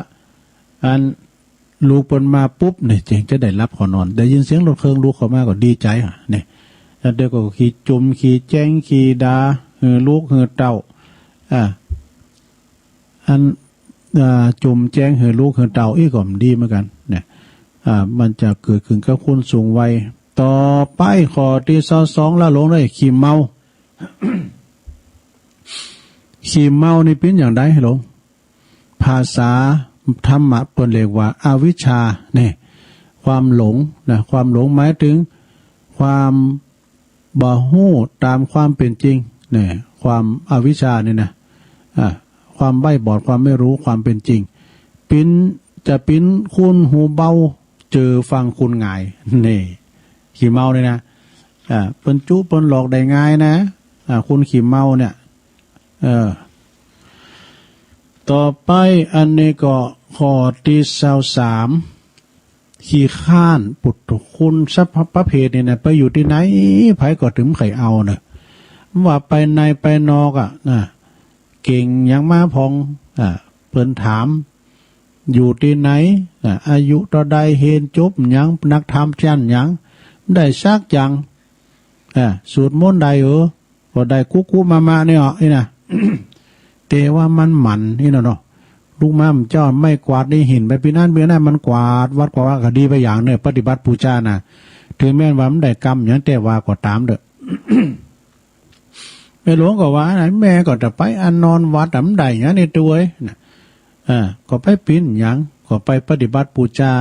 อันลูกเปิ้นมาปุ๊บเนี่ยเจ๋งจะได้รับขอนอนได้ยินเสียงรถเครื่องลูกเข้ามาก็ดีใจเนี่ยเด็กก็ขี่จุ่มขี่แจ้งขี่ดาลูกเต่าอันจุ่มแจ้งลูกเต่าก็ดีเหมือนกันเนี่ยมันจะเกิดขึ้นกับคนสูงวัยต่อไปข้อที่22ละลงเลยขี่เมา ขี่เมานี่เป็นอย่างไรให้ลงภาษาธรรมะเปิ้นเรียกว่าอวิชชาเนี่ยความหลงนะความหลงหมายถึงความบ่ฮู้ตามความเป็นจริงเนี่ยความอวิชชาเนี่ยนะความใบ้บอดความไม่รู้ความเป็นจริงปิ้นคุณหูเบาเจอฟังคุณง่ายนี่ขี่เมาเนี่ยนะเปิ้นจุเปิ้นหลอกได้ง่ายนะคุณขี่เมาเนี่ยต่อไปอันนี้ก็ข้อที่23ขี้ข้านปุถุคุณสัพพะเพศเนี่ยนะไปอยู่ที่ไหนไผก็ถึงไข่เอาเนอะว่าไปในไปนอกเก่งยังมาพองเพิ่นถามอยู่ที่ไหนอายุต่อใดเห็นจบยังนักธรรมชั้นยังได้ซักยังสูตรมนต์ใดก็ได้กุมาเนี่ยนี่นะ แต่ว่ามันหมันนี่เนาะลูกม้ามเจ้าไม่กวาดได้เห็นไปปีนั้นเมื่อนั้นมันกวาดวัดกว่าคดีไปอย่างเนี่ยปฏิบัติปูชานะถึงแม้ว่ามันได้กรรมอย่างแต่ว่าก็ตามเด้อ แม่หลวงก็ว่าไหนแม่ก็จะไปอันนอนวัดดำใดอย่างนี้ตัวนะก็ไปปิ้นอย่างก็ไปปฏิบัติปูชา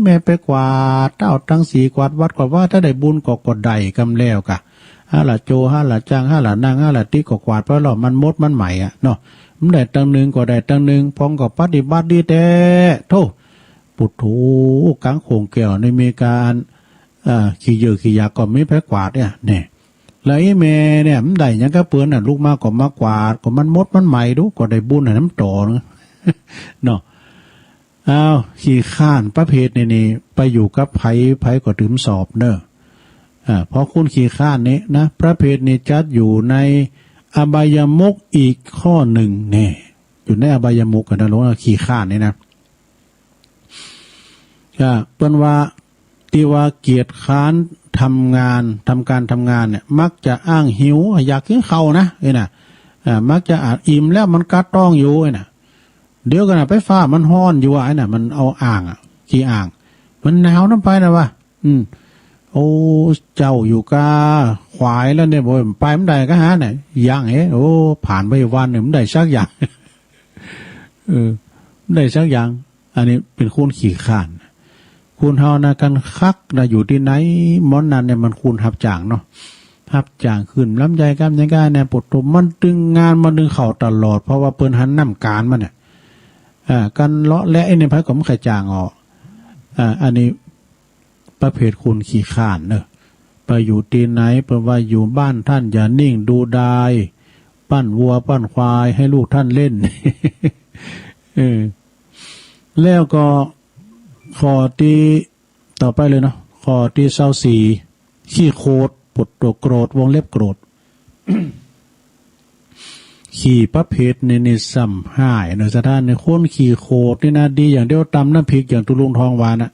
แม่ไปกวาดเต้าทั้งสีกวาดวัดกว่าว่าถ้าได้บุญก็กดใดกำแล้วกะ5 ละโจ5 ละจาง5 ละนาง5 ละติก็กวาดเพราะเรามันมดมันใหม่เนาะมันได้ตั้งหนึ่งก็ได้ตั้งหนึ่งพองก็ปฏิบัติดีแต่โธ่ปุถุกังโขงแก้วในมีการขี่เยอะขี่ยาก็ไม่แพ้กวาดเนี่ยแล้วไอ้แม่เนี่ยมันได้ยังก็เปื้อนลูกมาก็มากวาดก็มันมดมันใหม่ดูก็ได้บุญน้ำต่อ เนาะอ้าวขี้ข้านประเภทนี่ไปอยู่กับไผก็ถึงสอบเนอะเพราะคุณขี้ข้านนี้นะประเภทนี้จัดอยู่ในอบายมุขอีกข้อหนึ่งเนี่ยอยู่ในอบายมุขกันนะหลวงขี้ข้านนี่นะก็เป็นว่าที่ว่าเกียรติค้านทำการทำงานเนี่ยมักจะอ้างหิวอยากกินข้าวนะน่ะมักจะอิ่มแล้วมันกัดต้องอยู่น่ะเดี๋ยวกันนะไปฟ้ามันฮ้อนอยู่น่ะมันเอาอ่างขี้อ่างมันหนาวน้ำไปนะวะโอ้เจ้าอยู่กาควายแล้วเนี่ยบ่ไปมันได้ก็หาเนี่ยย่างโอ้ผ่านไปวันหนึ่งมันได้สักอย่างได้สักอย่างอันนี้เป็นคุณขี้ข้านคุณเฮานะกันคักนะอยู่ที่ไหนมอนนั้นเนี่ยมันคุณหับจ่างเนาะหับจ่างขึ้นลำใจกล้ามใจก้าเนี่ยปวดตัวมันดึงงานมันดึงเข่าตลอดเพราะว่าเปิ้นหันน้ำการมันเนี่ยกันเลาะและไอ้ในไผ่ก็ไม่เคยจ่างออกอันนี้ประเภทคุณขี้ข้านเนอะไปอยู่ที่ไหนเปิ้นว่าอยู่บ้านท่านอย่านิ่งดูดายปั้นวัวปั้นควายให้ลูกท่านเล่น แล้วก็ข้อที่ต่อไปเลยเนาะข้อที่24ขี้โคตรปวดตัวโกรธวงเล็บโกรธ ขี่ประเภทในซ้ำหายในสถานในคนขี่โคตรนี่นะดีอย่างเดียวตำน้ำพริกอย่างตุลุงทองวานะ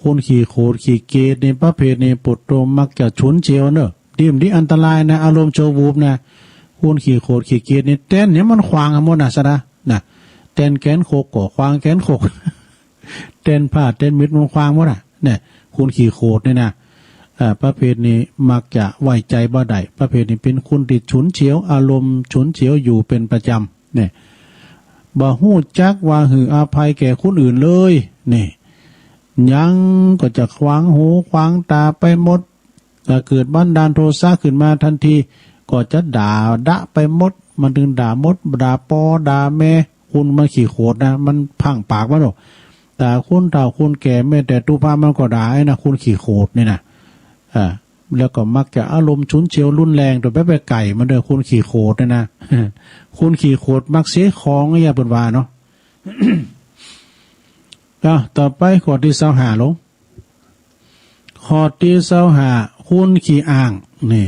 คนขี่โคตรขี่เกตในประเภทในปวดตัวมักจะฉุนเฉียวเนอะดิ่มที่อันตรายนะอารมณ์โชวูบนะคนขี่โคตรขี่เกตในเต้นเนี่ยมันขวางหมดนะสนะเต้นแขนโคกก่อขวางแขนโคกเต้นผ้าเต้นมิดมันควางหมดเนี่ยคุณขี่โคตรเนี่ยนะประเภทนี้มักจะไว้ใจบ่ได้ประเภทนี้เป็นคุณติดฉุนเฉียวอารมณ์ฉุนเฉียวอยู่เป็นประจำเนี่ยบ่ฮู้จักว่าหืออภัยแก่คนอื่นเลยนี่ยังก็จะขวางหูขวางตาไปหมดถ้าเกิดบันดาลโทสะขึ้นมาทันทีก็จะด่าดะไปหมดมันถึงด่ามดด่าปอด่าแม่คุณมาขี่โคตรนะมันพังปากมันหรอกแต่คุณเฒ่าคุณแก่แม่แต่ตุภามันก็ด่าไอ้นะคุณขี่โคตรนี่นะแล้วก็มักจะอารมณ์ฉุนเฉียวรุนแรงตัวไปไก่มันเด้อคุณขี่โคตรนี่นะคุณขี่โคตรมักเสียของอย่าเปิ่นว่าเนาะ ต่อไปข้อที่25ลงข้อที่25คุณขี่อ่างนี่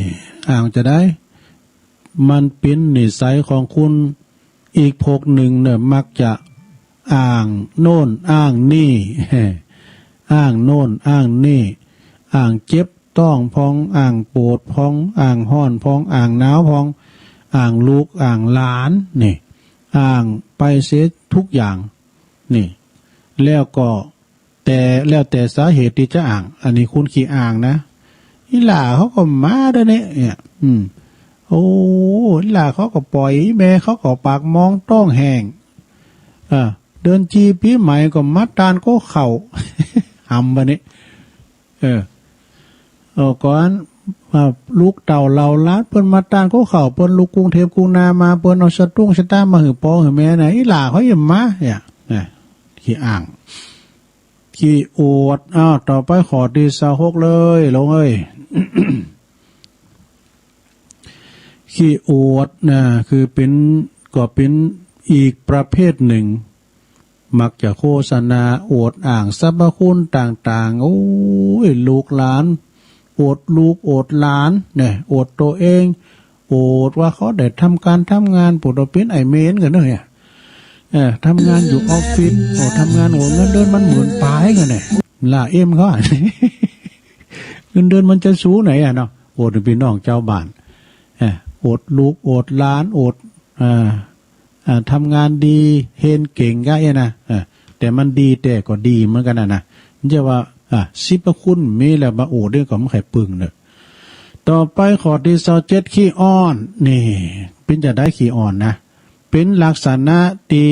อ่างจะได้มันเป็นนิสัยของคุณอีกพวกหนึ่งเนี่ยมักจะอ้างโน่นอ้างนี่อ้างโน่นอ้างนี่อ้างเจ็บต้องพองอ้างปวดพองอ้างห้อนพองอ้างหนาวพองอ้างลูกอ้างหลานนี่อ้างไปเสียทุกอย่างนี่แล้วก็แต่สาเหตุที่จะอ้างอันนี้คุณขี้อ้างนะอีหล่าเขาก็มาด้วยเนี่ยโอ้อีหล่าเขาก็ปล่อยแม่เขาก็ปากมองต้องแห้งเดินจีปีใหม่ก็มัดตานก็เข่า หำบะนี้ก่อนลูกเต่าเราล้านเปิ้นมาตานก็เข่าเปิ้นลูกกรุงเทพกรุงนามาเปิ้นเอาสตุ้งสตามาหือปอหือแม่ไหนอีหล่าเขาอย่ามาเนี่ยขี้อ่างขี้อวดต่อไปขอที่26เลยลงเอ้ย ขี้อวดนะคือเป็นอีกประเภทหนึ่งมักจะโฆษณาอวดอ่างสรรพคุณต่างๆโอ้ยลูกหลานอวดลูกอวดหลานเนี่ยอวดตัวเองอวดว่าเขาได้ทำงานปวดเป็นไอเมนกันเนี่ยทำงานอยู่ออฟฟิศทำงานโอ้เงินเดือนมันหมื่นปลายกันเนี่ยล่าเอ็มเขา เงินเดือนมันจะสูงไหนเนาะอวดเป็นน้องเจ้าบ้านอวดลูกอวดหลานอวดทำงานดีเฮนเก่งก็นะแต่มันดีแต่ก็ดีเหมือนกันนะมันจะว่าสิบคุณมีแล้วมาโอ้ด้วยก็ไม่ใครปึงเนอะต่อไปข้อที่27ขี้อ้อนนี่เป็นจะได้ขี้อ่อนนะเป็นลักษณะที่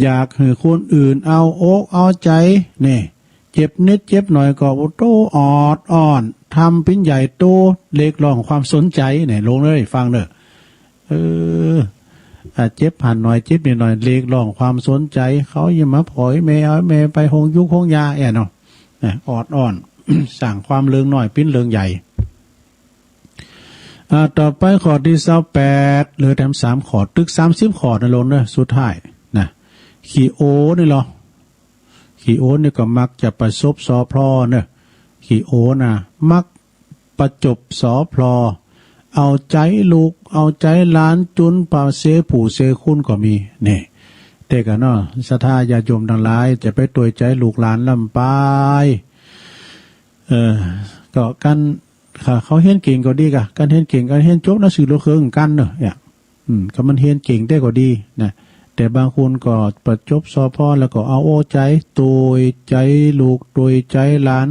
อยากให้คนอื่นเอาอกเอาใจนี่เจ็บนิดเจ็บหน่อยก็โตออดอ่อนทำเป็นใหญ่โตเล็กลองความสนใจเนี่ยลงเลยฟังเนอะเจ็บผ่านหน่อยเจ็บนิดหน่อยเล็กลองความสนใจเขาอย่ามาผอยแม่เอาแม่ไปหงยุกหงยาเนาะออดอ่อน สั่งความเลืองหน่อยปิ้นเลืองใหญ่ต่อไปข้อที่28เหลือแถม3ข้อตึก30ข้อนะลงเนอะสุดท้ายนะ ขี่โอนี่หรอขี่โอนี่ก็มักจะประสบสอพลอเนี่ยขี่โอนะมักประจบสอพลอเอาใจลูกเอาใจหลานจุนป่าเสผู้เสคุณก็มีเนี่ยแต่กันเนาะศรัทธาญาติโยมทั้งหลายจะไปตัวใจลูกหลานลำปายก็กันเขาเห็นเก่งก็ดีกะกันเห็นเก่งกันเห็นจบหนังสือโลกเครื่องกันเนอะเนี่ยก็มันเห็นเก่งได้ก็ดีนะแต่บางคนก็ประจบสอพ่อแล้วก็เอาโอ้ใจตัวใจลูกตัวใจหลาน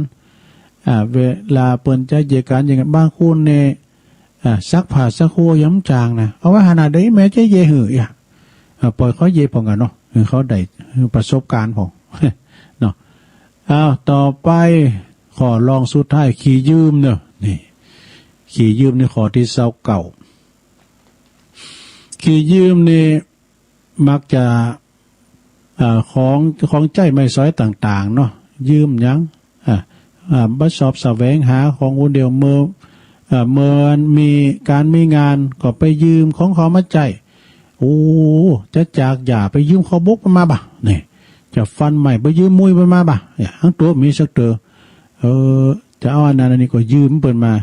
เวลาเปิ่นใจเยกันอย่างบางคนเนี่ยซักผ้าซักโคย้ำจางนะเอาไว้ขนาดนี้แม้จะเยหือปล่อยเขาเยพอกันเนาะเขาได้ประสบการณ์พอเนาะต่อไปขอลองสุดท้ายขี่ยืมเนาะนี่ขี่ยืมนี่ขอที่เก่าขี่ยืมนี่มักจะของใจไม่ซ้อยต่างๆเนาะยืมยังบัดสอบแสวงหาของคนเดียวเมื่อมีการมีงานก็ไปยืมของเขามาใจโอ้จะจากอย่าไปยืมเขาบกมาบ่ะนี่จะฟันใหม่ไปยืมมุ้ยมาบ่ะทั้งตัวมีสักเตอจะเอาอันนั้นอันนี้ก็ยืมเปิดมา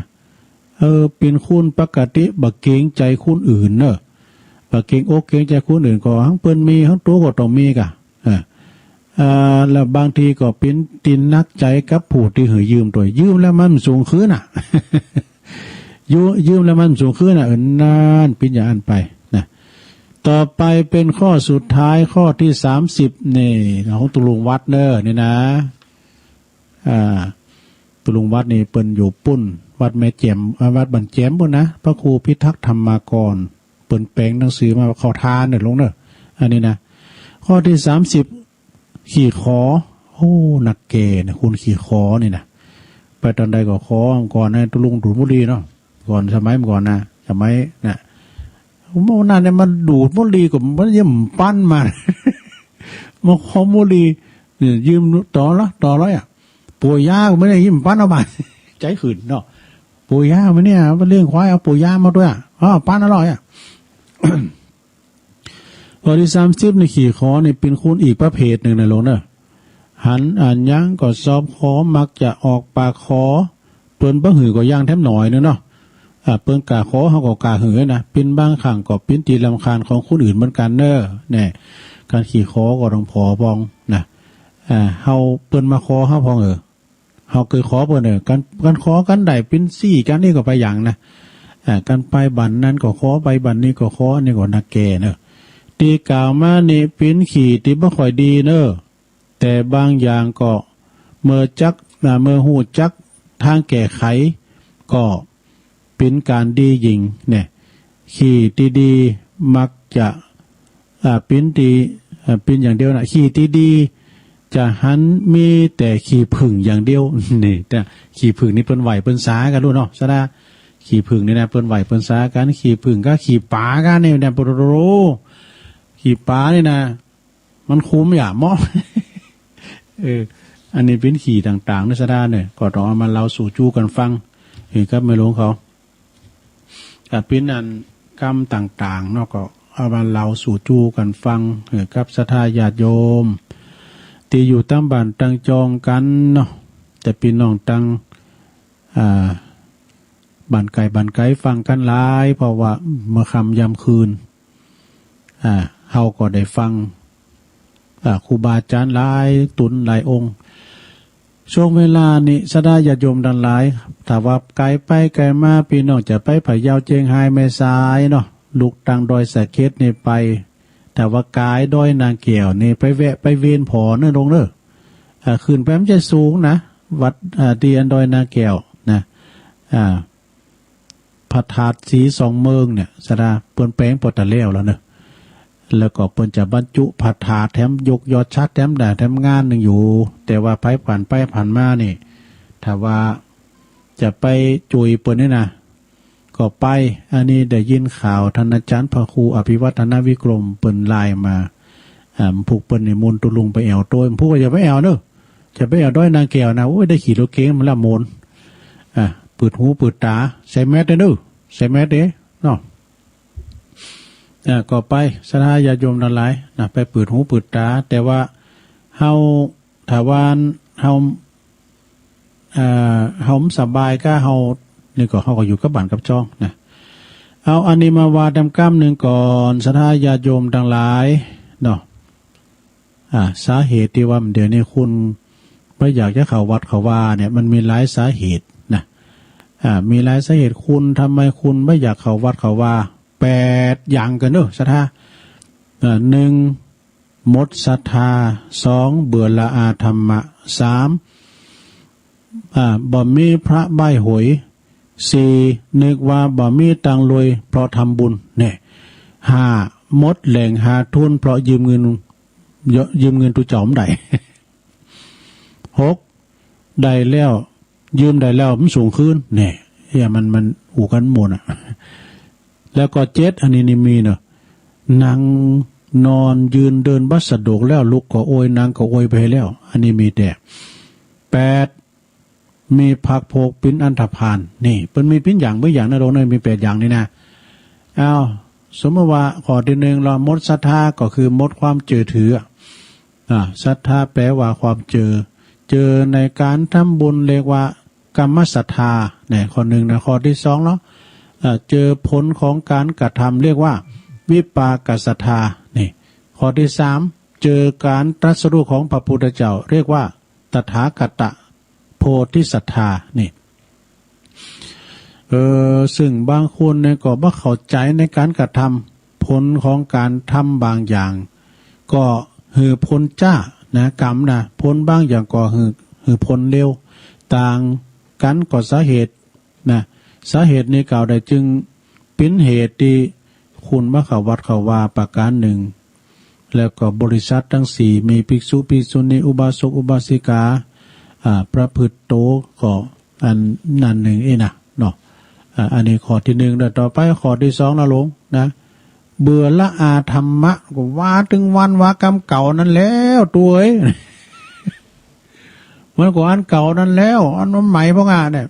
เป็นคุณปกติบักเกรงใจคุณอื่นเนอะบักเกรงอกเกรงใจคุณอื่นก็ทั้งเปิ้นมีทั้งตัวก็ต้องมีกะแล้วบางทีก็เป็นตินนักใจกับผู้ที่เหยยืมตัวยืมแล้วมันสูงขึ้นอ่ะ ยืมแล้วมันสูงขึ้นอ่ะนานปิญญาอันไปนะต่อไปเป็นข้อสุดท้ายข้อที่30นี่ของตุลุงวัดเนอนี่นะตุลุงวัดนี่เปิ้นอยู่ปุ้นวัดแม่แจ่มวัดบันแจ่มปุ่นนะพระครูพิทักษ์ธรรมากรเปิ้นแปลงหนังสือมาขอทานเนี่ยลงเนอะอันนี้นะข้อที่30ขี่ขอโอ้หนักเกนะคุณขี่ขอนี่นะไปตอนใดก็ขอก่อนนะตุลุงดูดบุหรี่เนาะก่อนสมัยก่อนนะสมัยนะผมว่านานเนี่ยมันดูดบุหรี่กับมันยิ่มปั้นมามาขอบุหรี่ยืมต่อแล้วอ่ะปู่ย่าก็ไม่ได้ยิ้มปั้นเอาไปใจขืนเนาะปู่ย่ามันเนี่ยมันเลี้ยงควายเอาปู่ย่ามาด้วยปั้นอร่อยอ่ะ ข้อที่30ในขี่คอนี่เป็นคุณอีกประเภทหนึ่งนะลงเนอะหันอ่านยังก็ซอบคอมักจะออกปากคอเปิ้นบ่หือก็ย่างแทบหน่อยนึงเนาะเปิ้นกาคอเฮาก็กาหือนะเป็นบางครั้งก็เป็นตีรำคาญของคนอื่นเหมือนกันเนอะเนี่ยการขี่คอก็ต้องพอพองนะเฮาเปิ้นมาคอเฮาพองเฮาเคยขอเปิ้นการขอกันได้เป็นซี่กันนี่ก็ไปอย่างนะการไปบันนั้นก็ขอไปบันนี้ก็ขอนี่ก็นักแก่เนอะตีกล่าวมานี่เป็นขี่ที่บ่ค่อยดีเนอะแต่บางอย่างก็เมื่อหูจักทางแก้ไขก็เป็นการดียิงเนี่ยขี่ดีๆมักจะเป็นดีเป็นอย่างเดียวนะขี่ดีจะหันมีแต่ขี่ผึ่งอย่างเดียวนี่แต่ขี่ผึ่งนี่เปิ้นไหวเปิ้นสากันรู้เนาะซะนะขี่ผึ่งนี่นะเปิ้นไหวเปิ้นสากันขี่ผึ่งก็ขี่ป๋ากันเนี่ยปโรขี่ป๋านี่นะมันคุ้มอย่ามออันนี้เป็นขี่ต่างๆในสดาเนี่ยก็ต้องเอามาเล่าสู่จู้กันฟังเห็นครับไม่รู้เขากับเป็นอันกรรมต่างๆเนาะก็เอามาเล่าสู่จู้กันฟังเห็นครับศรัทธาญาติโยมที่อยู่ตั้งบ้านตั้งจองกันเนาะแต่พี่น้องตั้งบ้านไก่ฟังกันหลายเพราะว่าเมื่อค่ำยามคืนเฮาก็ได้ฟังครูบาอาจารย์หลายตุนหลายองค์ช่วงเวลานี้สดาญาติโยมดันหลายถ้าว่าไกลไปไกลมาพี่น้องจะไปพะเยาเจียงไฮ้แม่สายเนาะลูกตังดอยสะเก็ดนี่ไปแต่ว่ากายดอยนางเกี่ยวนี่ไปแวะไปเวียนผอเนื้อลงเนอะขึ้นไปมันจะสูงนะวัดดีอันดอยนางเกี่ยวนะพระธาตุสีสองเมืองเนี่ยสดาเปิ้นแปลงปอตะเลี้ยวแล้วเนอะแล้วก็เปิ้นจะบรรจุพระธาตุแถมยกยอดชัดแถมด่าแถมงานหนึ่งอยู่แต่ว่าไปผ่านมานี่ถ้าว่าจะไปจุยเปิ้นนี่นะก็ไปอันนี้ได้ยินข่าวท่านอาจารย์พระครูอภิวัฒนวิกรมเปิ้นไลน์มาผูกเปิ้นในมนตุลุงไปแอวตัวผูกก็จะไปแอวเนอะจะไปแอวด้อยนางแก้วนะโอ้ยได้ขี่รถเก๋งมันละมนเปิดหูเปิดตาใส่แมสเด้อใส่แมสเด้เนาะ ก็ไปสถาญาติโยมทั้งหลายนะไปเปิดหูเปิดตาแต่ว่าเฮาถาวรเฮาเฮาสบายก็เฮานี่ก็เฮาก็อยู่กับบ้านกับจ้องนะเอาอันนี้มาวาดำก้ามหนึ่งก่อนสถาญาติโยมทั้งหลายเนาะสาเหตุที่ว่าเดี๋ยวนี้คุณไม่อยากจะเข้าวัดเข้าว่าเนี่ยมันมีหลายสาเหตุนะมีหลายสาเหตุคุณทำไมคุณไม่อยากเข้าวัดเข้าว่า8อย่างกันเนอะศรัทธา1หมดศรัทธา2เบื่อละอาธรรมะ3บ่มีพระใบหวย4นึกว่าบ่มีตังรวยเพราะทำบุญเนี่ย5หมดแหล่งหาทุนเพราะยืมเงินตุจ่อมได้6ได้แล้วยืมได้แล้วมันสูงขึ้นเนี่ยมันอู่กันหมดแล้วก็7อันนี้นี่มีเนาะนั่งนอนยืนเดินบัสสะดวกแล้วลุกก็โอยนั่งก็โอยไปแล้วอันนี้มีแต่8มีผักโพกปิ้นอันธพาลนี่เป็นมีปิ้นอย่างไม่อย่างนะโรงเนี่ยมี8อย่างนี่นะเอาสมมติว่าข้อที่1เราหมดศรัทธาก็คือหมดความเชื่อถือศรัทธาแปลว่าความเจอในการทำบุญเรียกว่ากรรมศรัทธาเนี่ยข้อ1นะข้อที่2เนาะเจอผลของการกระทำเรียกว่าวิปากศรัทธานี่ข้อที่3เจอการตรัสรู้ของพระพุทธเจ้าเรียกว่าตถาคตโพธิศรัทธานี่ซึ่งบางคนเนี่ยก็บ่เข้าใจในการกระทำผลของการทำบางอย่างก็หือผลจ้านะกรรมนะผลบางอย่างก็หือผลเร็วต่างกันก็สาเหตุนะสาเหตุนี้กล่าวได้จึงเป็นเหตุที่คุณมาเข้าวัดเข้าว่าประการหนึ่งแล้วก็บริษัททั้ง4มีภิกษุภิกษุณีอุบาสกอุบาสิกาประพฤติโตก็อันนั่นหนึ่งนะเนาะอันนี้ข้อที่1แล้วต่อไปข้อที่2นะลงนะเบื่อละอาธรรมะก็ว่าถึงวันว่ากรรมเก่านั้นแล้วตัวเอ้ยมันก็อันเก่านั้นแล้วอันใหม่พวกเนี่ย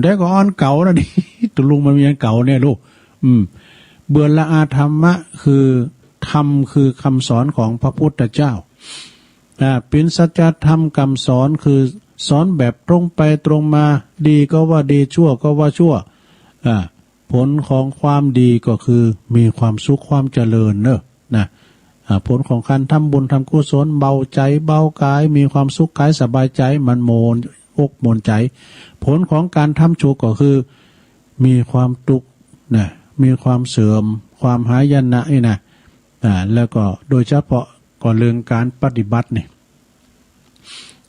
ได้ก็อันเก่านะดิตุลุงมันมีอันเก่าเนี่ยลูกเบื่อละอาธรรมะคือธรรมคือคำสอนของพระพุทธเจ้าเป็นสัจธรรมคำสอนคือสอนแบบตรงไปตรงมาดีก็ว่าดีชั่วก็ว่าชั่วผลของความดีก็คือมีความสุขความเจริญเนอะนะผลของการทำบุญทำกุศลเบาใจเบากายมีความสุขกายสบายใจมันโมนอกโมนใจผลของการทำชั่วก็คือมีความทุกข์นะมีความเสื่อมความหายนะนี่นะแล้วก็โดยเฉพาะก็เรื่องการปฏิบัตินี่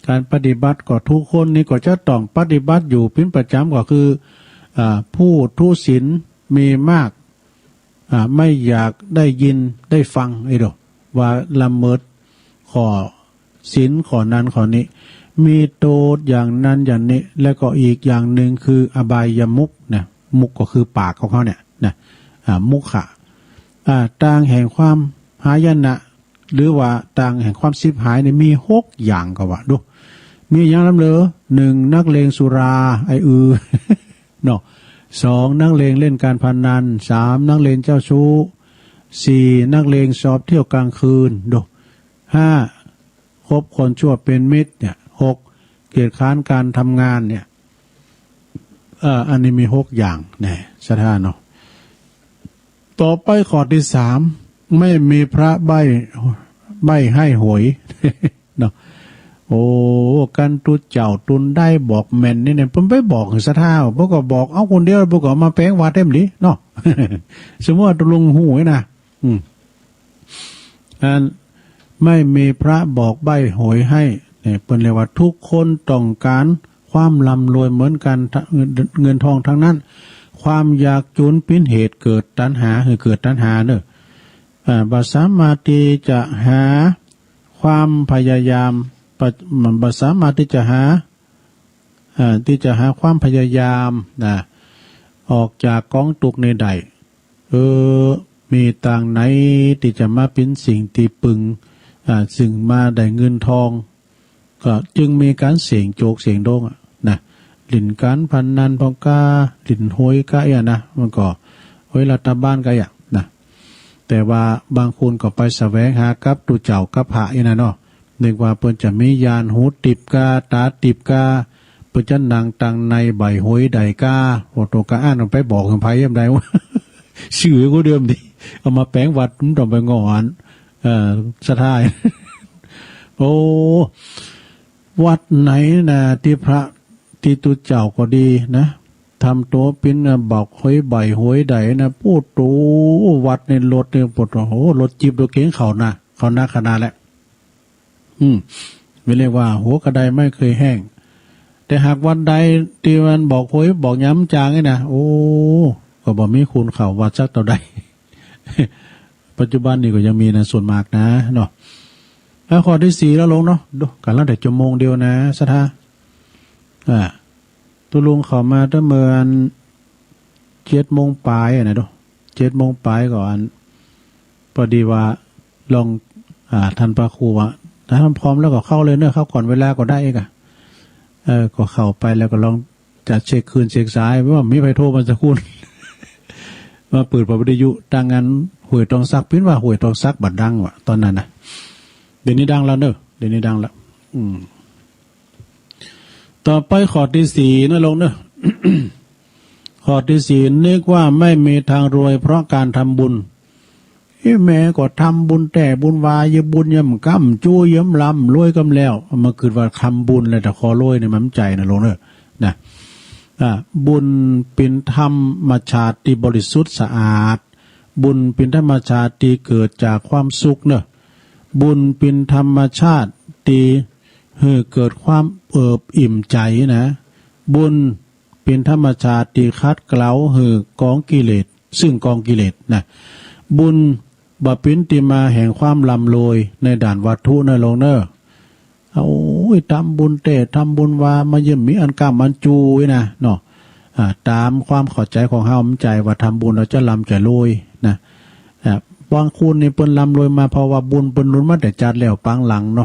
การปฏิบัติก็ทุกคนนี่ก็จะต้องปฏิบัติอยู่เป็นประจำก็คือผู้ทุศีลมีมากไม่อยากได้ยินได้ฟังไอ้ดอกว่าละเมิดข้อศีลข้อนั้นข้อนี้มีโทษอย่างนั้นอย่างนี้แล้วก็อีกอย่างหนึ่งคืออบายมุขนะมุขก็คือปากของเขาเนี่ยนะมุขะต่างแห่งความหายนะหรือว่าต่างแห่งความสิบหายเนี่ยมี6อย่างก็ว่าดูมีอย่างนั้นเลย1นักเลงสุราไอ้เนาะ2นักเลงเล่นการพนัน3นักเลงเจ้าชู้4นักเลงชอบเที่ยวกลางคืนดู5คบคนชั่วเป็นมิตรเนี่ย6เกียรติค้านการทำงานเนี่ยอันนี้มี6อย่างเนี่ยสถานเนาะต่อไปข้อที่3ไม่มีพระใบให้หวยเนาะโอ้กันตุเจ้าตุนได้บอกแม่นนี่เนี่ยผมไปบอกสะท้าพวกก็บอกเอาคนเดียวพวกก็มาแป้งว่าเต็มดิเนาะ สมมติว่าตุลุงหูไว้นะไม่มีพระบอกใบหวยให้เนี่ยเป็นเรียกว่าทุกคนต้องการความร่ำรวยเหมือนกันเงินทองทั้งนั้นความอยากจนเป็นเหตุเกิดตัณหาคือเกิดตัณหาเนอะบ่สามารถที่จะหาความพยายามมันบ่สามารถที่จะหาความพยายามนะออกจากกองทุกข์ในใดมีต่างไหนที่จะมาเป็นสิ่งที่ปึงสิ่งมาได้เงินทองก็จึงมีการเสี่ยงโจกเสี่ยงโดงนะหลินการพันนันพองกาหลินหวยกะนะมันก็หวยรัฐบาลกะนะแต่ แต่ว่าบางคนก็ไปแสวงหากับตุเจ้ากับพระอีนะเนาะนึกว่าเพิ่นจะมียานหูติบกาตาติบกาเพิ่นจะนั่งตังในใบหวยใดกาโอโตกะอ่านไปบอกกับไผยามใดว่า ชื่อก็เดิมดิเอามาแปลงวัดมันต้องไปงอนสะท้าย โอ้วัดไหนนะที่พระที่ตุเจ้าก็ดีนะทำตัวเป็นบอกหวยใบหวยใดนะพูดตัววัดในรถเนี่ยปวดโอ้รถจีบรถเก๋งเขานะเขาหน้าขนาดแหละไม่เรียกว่าหัวกระไดไม่เคยแห้งแต่หากวันใดที่มันบอกหวยบอกย้ำจางไงนะโอ้ก็บอกมีคุณเขาวัดสักต่อใด ปัจจุบันนี่ก็ยังมีนะส่วนมากนะเนาะแล้วข้อที่ 4แล้วลงเนาะดูกันแล้วแต่ชั่วโมงเดียวนะสถาตัวลุงเขามาตั้งเมื่อ7:00 ปลายนะดู7:00 ปลายก่อนพอดีว่าลองท่านพระครูว่าถ้าทำพร้อมแล้วก็เข้าเลยเนอะเข้าก่อนเวลาก็ได้เองก็เข้าไปแล้วก็ลองจัดเช็คคืนเช็คซ้ายว่ามีไฟโทรมาสักคุณ มาเปิดวิทยุดังงานหวยตองซักพิ้นว่าหวยตองซักบัดดังว่ะตอนนั้นนะเดี๋ยวนี้ดังแล้วเนอะเดี๋ยวนี้ดังแล้วต่อไปข้อที่ 4นะลงเนอะ ข้อที่ 4นึกว่าไม่มีทางรวยเพราะการทำบุญแม่ก็ทำบุญแต่บุญวายยบุญยำก้ำจู้ยำลำรวยกำแล้วมาคือว่าทำบุญเลยแต่ขอรวยในมันใจนะลงเนอะนะบุญเป็นธรรมชาติที่บริสุทธิ์สะอาดบุญเป็นธรรมชาติที่เกิดจากความสุขเนอะบุญเป็นธรรมชาติที่เกิดความเอิบอิ่มใจนะบุญเป็นธรรมชาติที่คัดเกลากองกิเลสซึ่งกองกิเลสนะบุญบาปินติมาแห่งความลำรวยในด่านวัตถุนะลงเนอะโอ้ยทำบุญเตะทำบุญวามาเยี่ยมมีอันกล้ามันจูนะเนาะตามความเข้าใจของเฮาใจว่าทำบุญเราจะลำจะรวยนะบางคนนี่เปิ้นลำรวยมาเพราะว่าบุญเปิ้นนุนมาแต่จัดแล้วปังหลังเนาะ